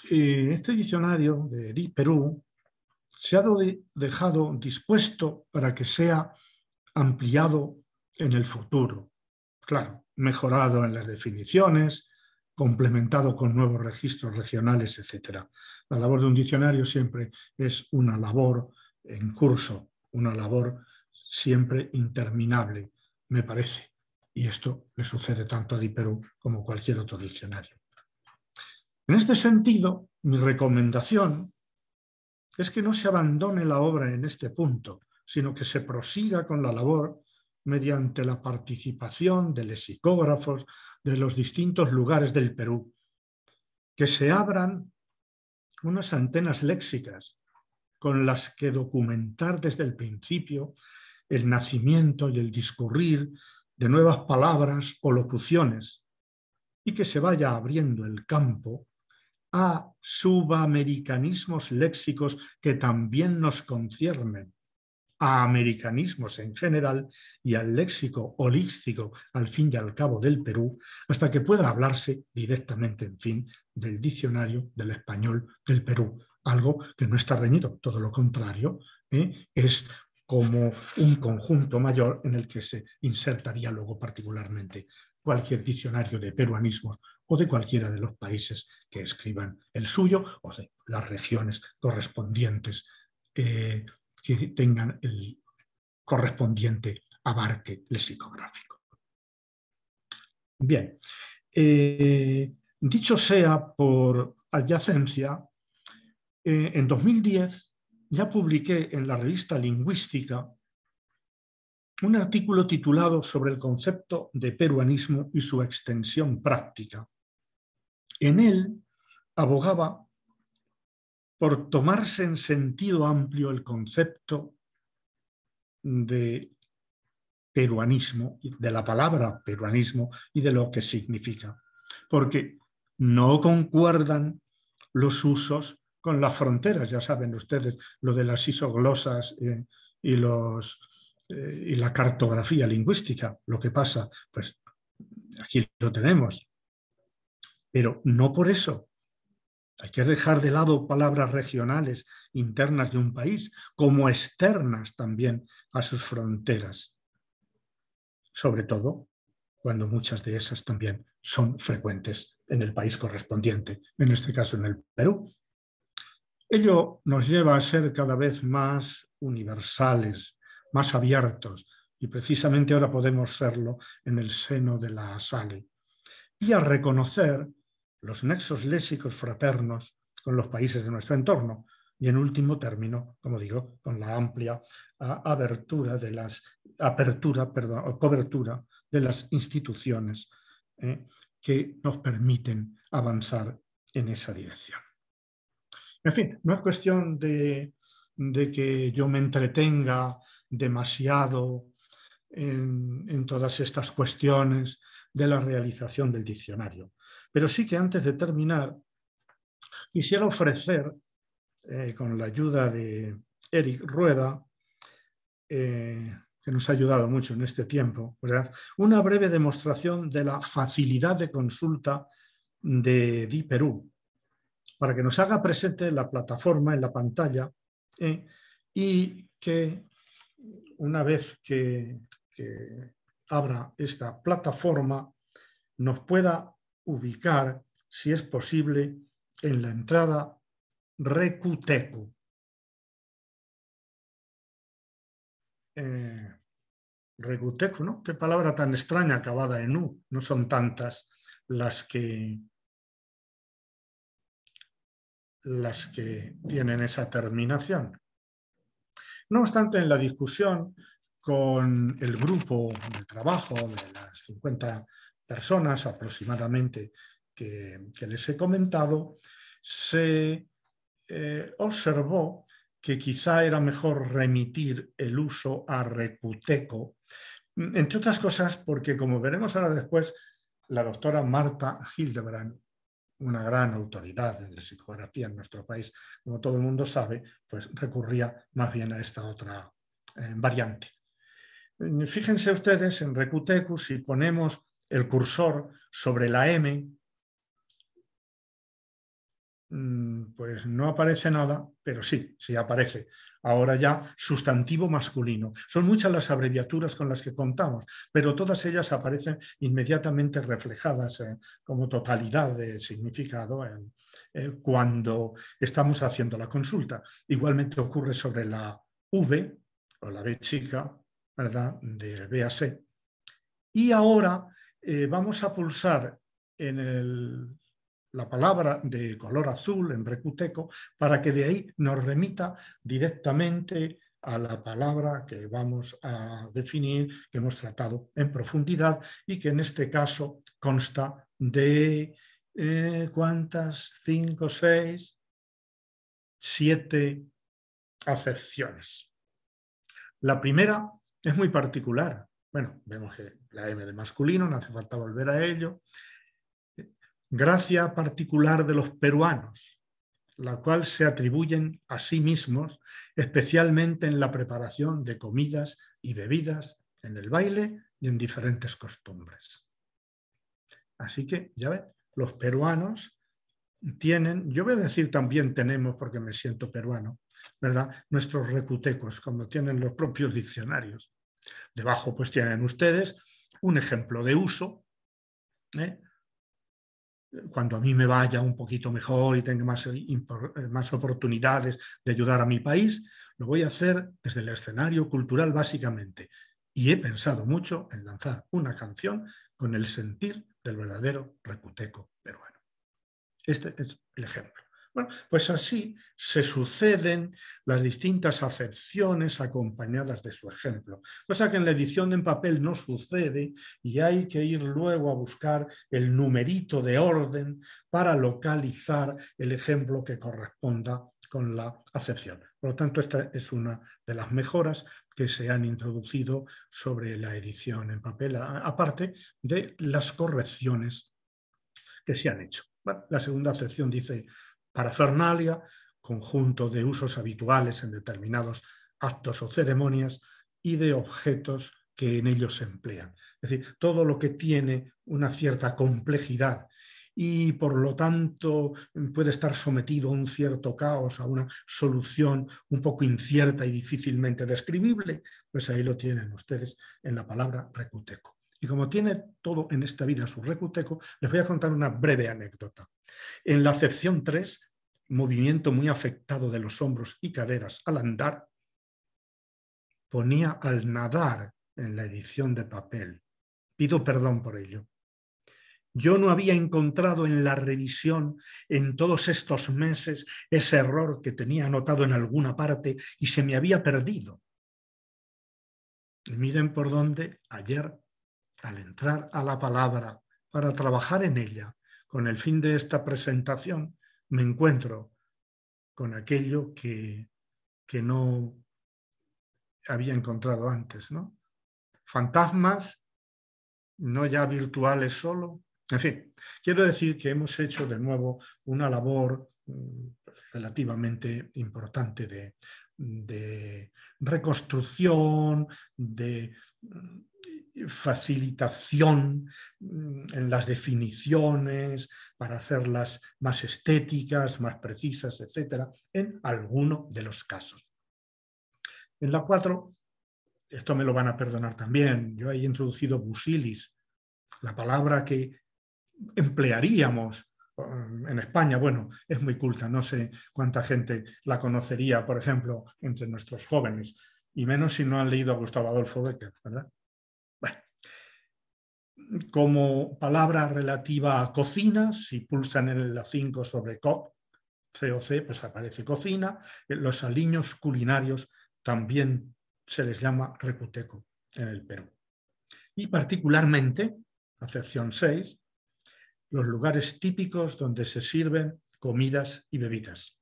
este diccionario de Perú se ha dejado dispuesto para que sea ampliado en el futuro. Claro, mejorado en las definiciones, complementado con nuevos registros regionales, etc. La labor de un diccionario siempre es una labor en curso, una labor siempre interminable, me parece. Y esto le sucede tanto a DiPerú como cualquier otro diccionario. En este sentido, mi recomendación es que no se abandone la obra en este punto, sino que se prosiga con la labor mediante la participación de lexicógrafos de los distintos lugares del Perú, que se abran unas antenas léxicas con las que documentar desde el principio el nacimiento y el discurrir de nuevas palabras o locuciones, y que se vaya abriendo el campo a subamericanismos léxicos que también nos conciernen, a americanismos en general y al léxico holístico, al fin y al cabo, del Perú, hasta que pueda hablarse directamente, en fin, del diccionario del español del Perú, algo que no está reñido, todo lo contrario, es como un conjunto mayor en el que se insertaría luego particularmente cualquier diccionario de peruanismos o de cualquiera de los países que escriban el suyo o de las regiones correspondientes que tengan el correspondiente abarque lexicográfico. Bien, dicho sea por adyacencia, en 2010 ya publiqué en la revista Lingüística un artículo titulado sobre el concepto de peruanismo y su extensión práctica. En él abogaba por tomarse en sentido amplio el concepto de peruanismo, de la palabra peruanismo y de lo que significa, porque no concuerdan los usos con las fronteras. Ya saben ustedes lo de las isoglosas y la cartografía lingüística. Lo que pasa, pues aquí lo tenemos, pero no por eso hay que dejar de lado palabras regionales internas de un país, como externas también a sus fronteras, sobre todo cuando muchas de esas también son frecuentes en el país correspondiente, en este caso en el Perú. Ello nos lleva a ser cada vez más universales, más abiertos, y precisamente ahora podemos serlo en el seno de la SALE, y a reconocer los nexos léxicos fraternos con los países de nuestro entorno y, en último término, como digo, con la amplia cobertura de las instituciones que nos permiten avanzar en esa dirección. En fin, no es cuestión de que yo me entretenga demasiado en todas estas cuestiones de la realización del diccionario. Pero sí que antes de terminar, quisiera ofrecer, con la ayuda de Eric Rueda, que nos ha ayudado mucho en este tiempo, ¿verdad?, una breve demostración de la facilidad de consulta de DiPerú, para que nos haga presente la plataforma en la pantalla y que una vez que abra esta plataforma nos pueda ubicar, si es posible, en la entrada Recutecu. Recutecu, ¿no? Qué palabra tan extraña acabada en U. No son tantas las que tienen esa terminación. No obstante, en la discusión con el grupo de trabajo de las 50 personas aproximadamente que les he comentado, se observó que quizá era mejor remitir el uso a Recuteco, entre otras cosas porque, como veremos ahora después, la doctora Marta Hildebrand, una gran autoridad en lexicografía en nuestro país, como todo el mundo sabe, pues recurría más bien a esta otra variante. Fíjense ustedes en Recutecu, si ponemos el cursor sobre la M, pues no aparece nada, pero sí aparece. Ahora ya sustantivo masculino. Son muchas las abreviaturas con las que contamos, pero todas ellas aparecen inmediatamente reflejadas como totalidad de significado cuando estamos haciendo la consulta. Igualmente ocurre sobre la V o la B chica, ¿verdad?, del BAC. Y ahora vamos a pulsar en la palabra de color azul en Recuteco para que de ahí nos remita directamente a la palabra que vamos a definir, que hemos tratado en profundidad y que en este caso consta de ¿cuántas? 5, 6, 7 acepciones. La primera es muy particular. Bueno, vemos que la M de masculino, no hace falta volver a ello. Gracia particular de los peruanos. la cual se atribuyen a sí mismos, especialmente en la preparación de comidas y bebidas, en el baile y en diferentes costumbres. Así que, ya ven, los peruanos tienen, yo voy a decir también tenemos, porque me siento peruano, ¿verdad? Nuestros recutecos, como tienen los propios diccionarios. Debajo pues tienen ustedes un ejemplo de uso, ¿eh? Cuando a mí me vaya un poquito mejor y tenga más oportunidades de ayudar a mi país, lo voy a hacer desde el escenario cultural básicamente. Y he pensado mucho en lanzar una canción con el sentir del verdadero recuteco peruano. Este es el ejemplo. Bueno, pues así se suceden las distintas acepciones acompañadas de su ejemplo, cosa que en la edición en papel no sucede y hay que ir luego a buscar el numerito de orden para localizar el ejemplo que corresponda con la acepción. Por lo tanto, esta es una de las mejoras que se han introducido sobre la edición en papel, aparte de las correcciones que se han hecho. Bueno, la segunda acepción dice parafernalia, conjunto de usos habituales en determinados actos o ceremonias y de objetos que en ellos se emplean. Es decir, todo lo que tiene una cierta complejidad y por lo tanto puede estar sometido a un cierto caos, a una solución un poco incierta y difícilmente describible, pues ahí lo tienen ustedes en la palabra recuteco. Y como tiene todo en esta vida su recuteco, les voy a contar una breve anécdota. En la acepción 3, movimiento muy afectado de los hombros y caderas al andar, ponía al nadar en la edición de papel. Pido perdón por ello. Yo no había encontrado en la revisión en todos estos meses ese error que tenía anotado en alguna parte y se me había perdido. Y miren por dónde ayer, al entrar a la palabra para trabajar en ella, con el fin de esta presentación, me encuentro con aquello que no había encontrado antes, ¿no? Fantasmas, no ya virtuales solo. En fin, quiero decir que hemos hecho de nuevo una labor relativamente importante de reconstrucción, de facilitación en las definiciones para hacerlas más estéticas, más precisas, etcétera, en alguno de los casos. En la 4, esto me lo van a perdonar también, yo he introducido busilis, la palabra que emplearíamos en España, bueno, es muy culta, no sé cuánta gente la conocería, por ejemplo, entre nuestros jóvenes, y menos si no han leído a Gustavo Adolfo Bécquer, ¿verdad? Bueno, como palabra relativa a cocina, si pulsan en la 5 sobre COC, pues aparece cocina. Los aliños culinarios también se les llama recuteco en el Perú. Y particularmente, acepción 6, los lugares típicos donde se sirven comidas y bebidas.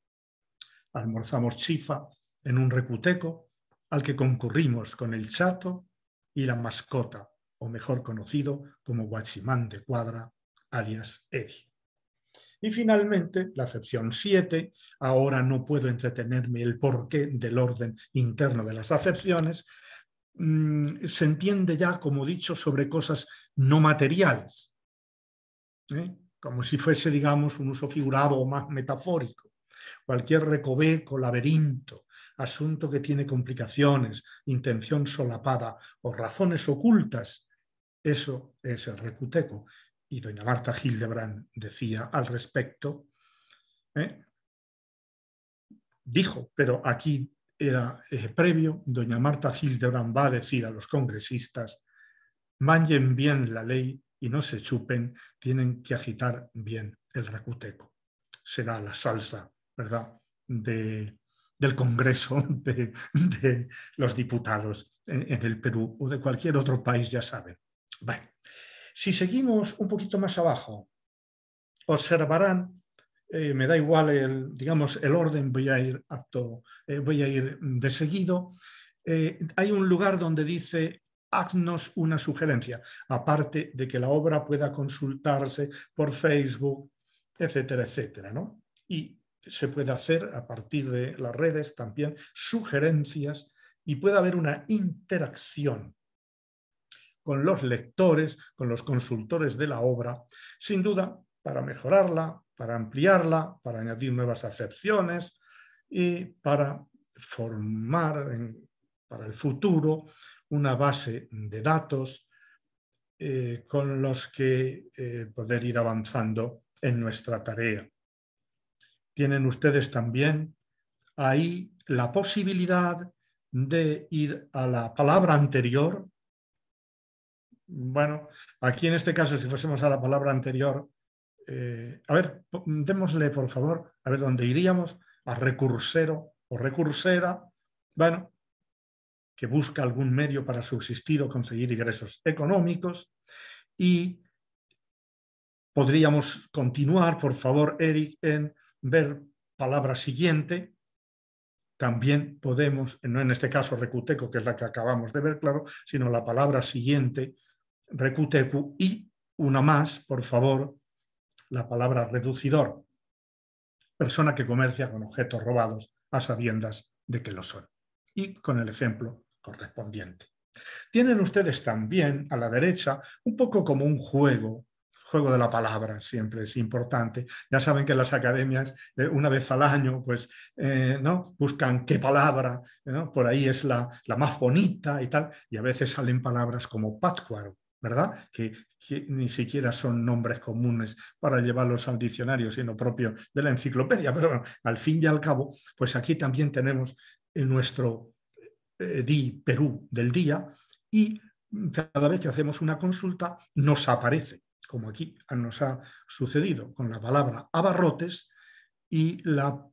Almorzamos chifa en un recuteco al que concurrimos con el chato y la mascota, o mejor conocido como guachimán de cuadra, alias Edi. Y finalmente, la acepción 7, ahora no puedo entretenerme el porqué del orden interno de las acepciones, se entiende ya, como dicho, sobre cosas no materiales, como si fuese, digamos, un uso figurado o más metafórico. Cualquier recoveco, laberinto, asunto que tiene complicaciones, intención solapada o razones ocultas, eso es el recuteco. Y doña Marta Hildebrand decía al respecto, dijo, pero aquí era previo, doña Marta Hildebrand va a decir a los congresistas, manchen bien la ley y no se chupen, tienen que agitar bien el recuteco. Será la salsa, ¿verdad?, del Congreso de los diputados en el Perú o de cualquier otro país, ya saben. Bueno, si seguimos un poquito más abajo, observarán, me da igual el orden, voy a ir de seguido. Hay un lugar donde dice haznos una sugerencia, aparte de que la obra pueda consultarse por Facebook, etcétera, etcétera, ¿no? Y se puede hacer a partir de las redes también sugerencias y puede haber una interacción con los lectores, con los consultores de la obra, sin duda para mejorarla, para ampliarla, para añadir nuevas acepciones y para formar para el futuro una base de datos con los que poder ir avanzando en nuestra tarea. Tienen ustedes también ahí la posibilidad de ir a la palabra anterior. Bueno, aquí en este caso, si fuésemos a la palabra anterior, a ver, démosle por favor, a ver dónde iríamos, a recursero o recursera, bueno, que busca algún medio para subsistir o conseguir ingresos económicos. Y podríamos continuar, por favor, Eric, en ver palabra siguiente. También podemos, no en este caso recuteco, que es la que acabamos de ver, claro, sino la palabra siguiente, recutecu, y una más, por favor, la palabra reducidor, persona que comercia con objetos robados a sabiendas de que lo son. Y con el ejemplo correspondiente. Tienen ustedes también a la derecha un poco como un juego de la palabra, siempre es importante. Ya saben que las academias una vez al año pues, ¿no? buscan qué palabra, ¿no? por ahí es la más bonita y tal, y a veces salen palabras como Pátzcuaro, ¿verdad? Que ni siquiera son nombres comunes para llevarlos al diccionario, sino propio de la enciclopedia, pero bueno, al fin y al cabo, pues aquí también tenemos en nuestro Perú del día, y cada vez que hacemos una consulta nos aparece, como aquí nos ha sucedido con la palabra abarrotes, y la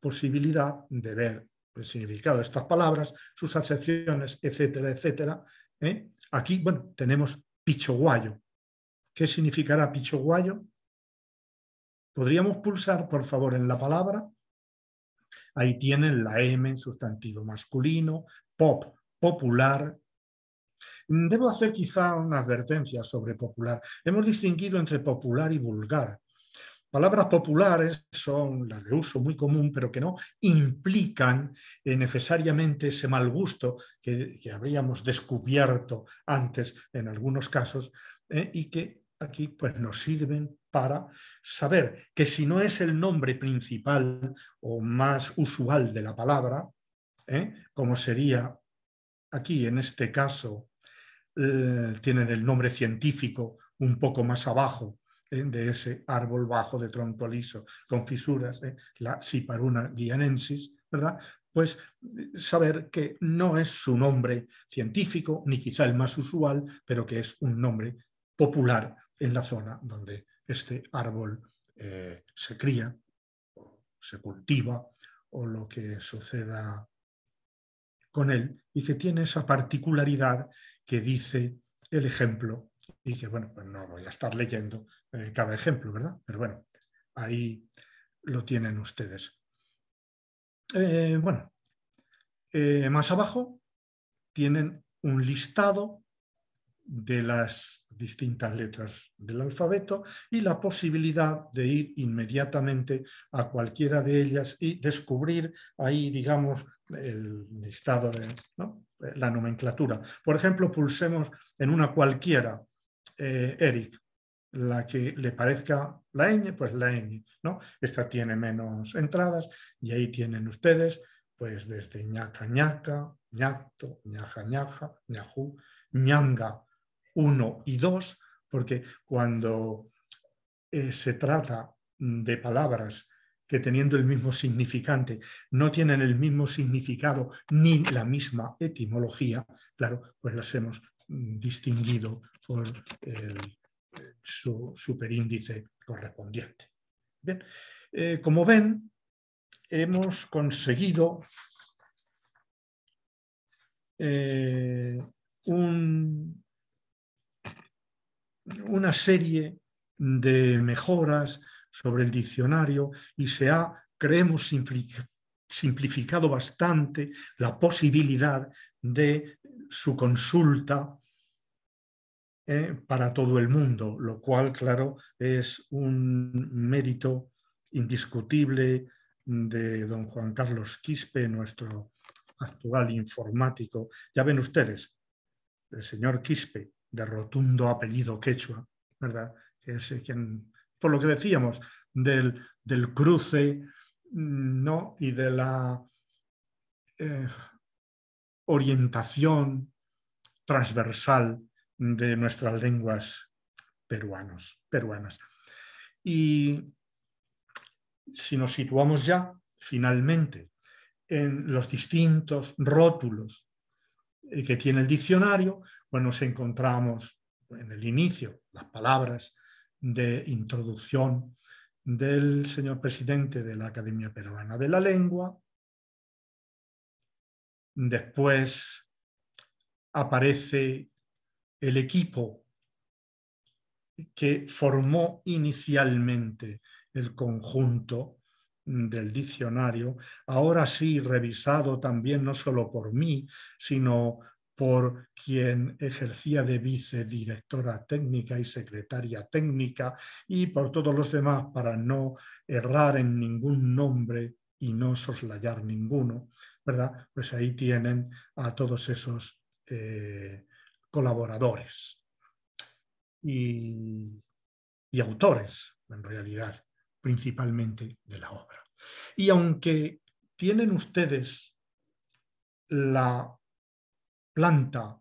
posibilidad de ver el significado de estas palabras, sus acepciones, etcétera, etcétera. Aquí, bueno, tenemos pichoguayo. ¿Qué significará pichoguayo? ¿Podríamos pulsar, por favor, en la palabra? Ahí tienen la M, sustantivo masculino, pop, popular. Debo hacer quizá una advertencia sobre popular. Hemos distinguido entre popular y vulgar. Palabras populares son las de uso muy común, pero que no implican necesariamente ese mal gusto que habríamos descubierto antes en algunos casos y que aquí pues, nos sirven para saber que si no es el nombre principal o más usual de la palabra, como sería aquí en este caso, tienen el nombre científico un poco más abajo de ese árbol bajo de tronco liso con fisuras, la Siparuna guianensis, ¿verdad? Pues saber que no es su nombre científico, ni quizá el más usual, pero que es un nombre popular en la zona donde este árbol se cría, o se cultiva, o lo que suceda con él, y que tiene esa particularidad que dice el ejemplo, y que, bueno, pues no voy a estar leyendo cada ejemplo, ¿verdad? Pero bueno, ahí lo tienen ustedes. Bueno, más abajo tienen un listado de las distintas letras del alfabeto y la posibilidad de ir inmediatamente a cualquiera de ellas y descubrir ahí, digamos, el listado de, ¿no? la nomenclatura. Por ejemplo, pulsemos en una cualquiera, Eric, la que le parezca la ñ, pues la ñ, ¿no? Esta tiene menos entradas y ahí tienen ustedes, pues desde ñaca, ñaca, ñacto, ñaja, ñaja, ñajú, ñanga 1 y 2, porque cuando se trata de palabras que teniendo el mismo significante no tienen el mismo significado ni la misma etimología, claro, pues las hemos distinguido por su superíndice correspondiente. Bien, como ven, hemos conseguido una serie de mejoras sobre el diccionario y se ha, creemos, simplificado bastante la posibilidad de su consulta para todo el mundo, lo cual, claro, es un mérito indiscutible de don Juan Carlos Quispe, nuestro actual informático. Ya ven ustedes, el señor Quispe, de rotundo apellido quechua, ¿verdad? Que es quien, por lo que decíamos, del cruce, ¿no? Y de la orientación transversal de nuestras lenguas peruanas. Y si nos situamos ya, finalmente, en los distintos rótulos que tiene el diccionario, pues nos encontramos en el inicio las palabras de introducción del señor presidente de la Academia Peruana de la Lengua. Después aparece el equipo que formó inicialmente el conjunto del diccionario, ahora sí revisado también no solo por mí, sino por quien ejercía de vicedirectora técnica y secretaria técnica y por todos los demás para no errar en ningún nombre y no soslayar ninguno, ¿verdad? Pues ahí tienen a todos esos colaboradores y autores, en realidad, principalmente de la obra. Y aunque tienen ustedes la planta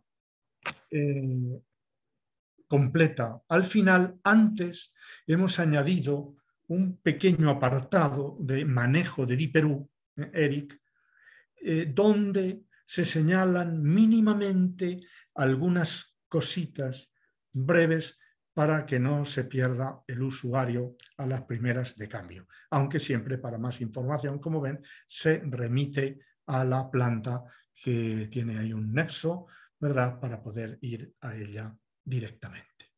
completa al final, antes hemos añadido un pequeño apartado de manejo de DiPerú, Eric, donde se señalan mínimamente algunas cositas breves para que no se pierda el usuario a las primeras de cambio. Aunque siempre, para más información, como ven, se remite a la planta que tiene ahí un nexo, ¿verdad?, para poder ir a ella directamente.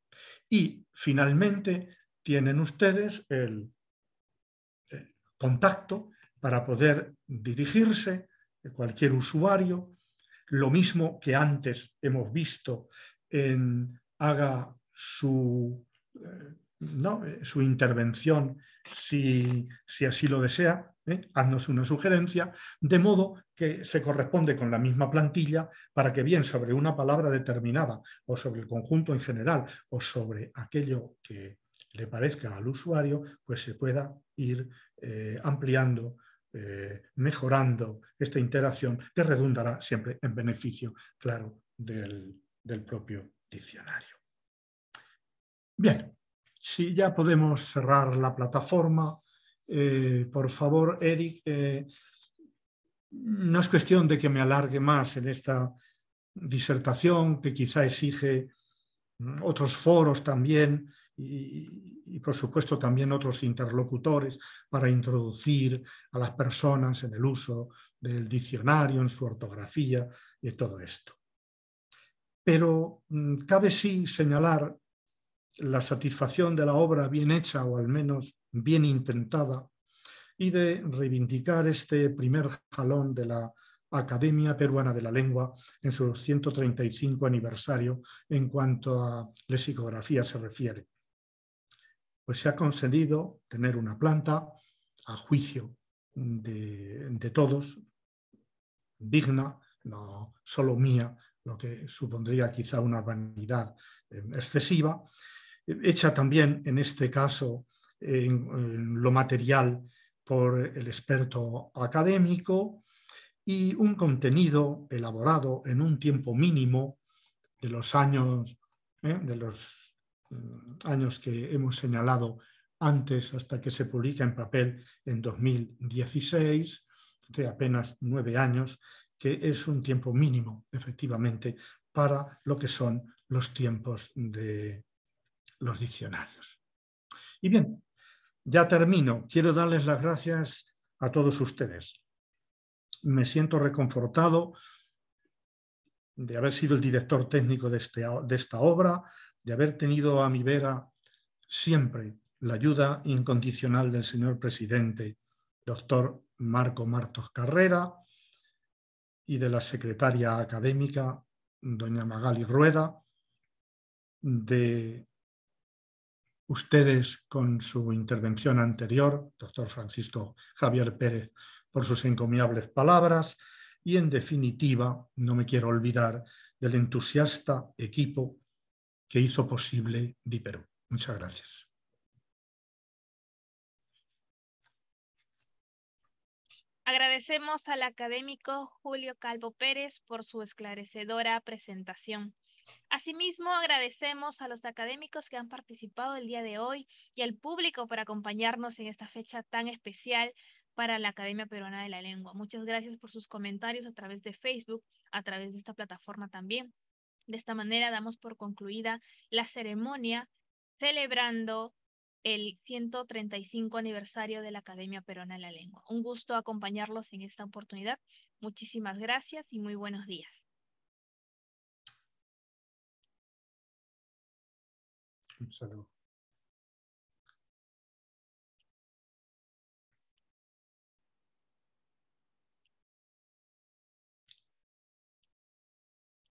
Y finalmente tienen ustedes el contacto para poder dirigirse cualquier usuario, lo mismo que antes hemos visto en haga su intervención si así lo desea, haznos una sugerencia, de modo que se corresponde con la misma plantilla para que bien sobre una palabra determinada o sobre el conjunto en general o sobre aquello que le parezca al usuario, pues se pueda ir ampliando, mejorando esta interacción que redundará siempre en beneficio, claro, del propio diccionario. Bien, si ya podemos cerrar la plataforma, por favor, Eric, no es cuestión de que me alargue más en esta disertación que quizá exige otros foros también y por supuesto también otros interlocutores para introducir a las personas en el uso del diccionario, en su ortografía y todo esto. Pero cabe sí señalar la satisfacción de la obra bien hecha o al menos bien intentada y de reivindicar este primer jalón de la Academia Peruana de la Lengua en su 135 aniversario en cuanto a lexicografía se refiere. Pues se ha conseguido tener una planta, a juicio de todos, digna, no solo mía, lo que supondría quizá una vanidad excesiva, hecha también en este caso en lo material por el experto académico y un contenido elaborado en un tiempo mínimo de los años que hemos señalado antes hasta que se publica en papel en 2016, de apenas 9 años, que es un tiempo mínimo, efectivamente, para lo que son los tiempos de los diccionarios. Y bien, ya termino. Quiero darles las gracias a todos ustedes. Me siento reconfortado de haber sido el director técnico de esta obra, de haber tenido a mi vera siempre la ayuda incondicional del señor presidente, doctor Marco Martos Carrera, y de la secretaria académica, doña Magali Rueda, de ustedes con su intervención anterior, doctor Francisco Javier Pérez, por sus encomiables palabras y, en definitiva, no me quiero olvidar del entusiasta equipo que hizo posible DiPerú. Muchas gracias. Agradecemos al académico Julio Calvo Pérez por su esclarecedora presentación. Asimismo, agradecemos a los académicos que han participado el día de hoy y al público por acompañarnos en esta fecha tan especial para la Academia Peruana de la Lengua. Muchas gracias por sus comentarios a través de Facebook, a través de esta plataforma también. De esta manera damos por concluida la ceremonia celebrando el 135 aniversario de la Academia Peruana de la Lengua. Un gusto acompañarlos en esta oportunidad. Muchísimas gracias y muy buenos días. Un saludo.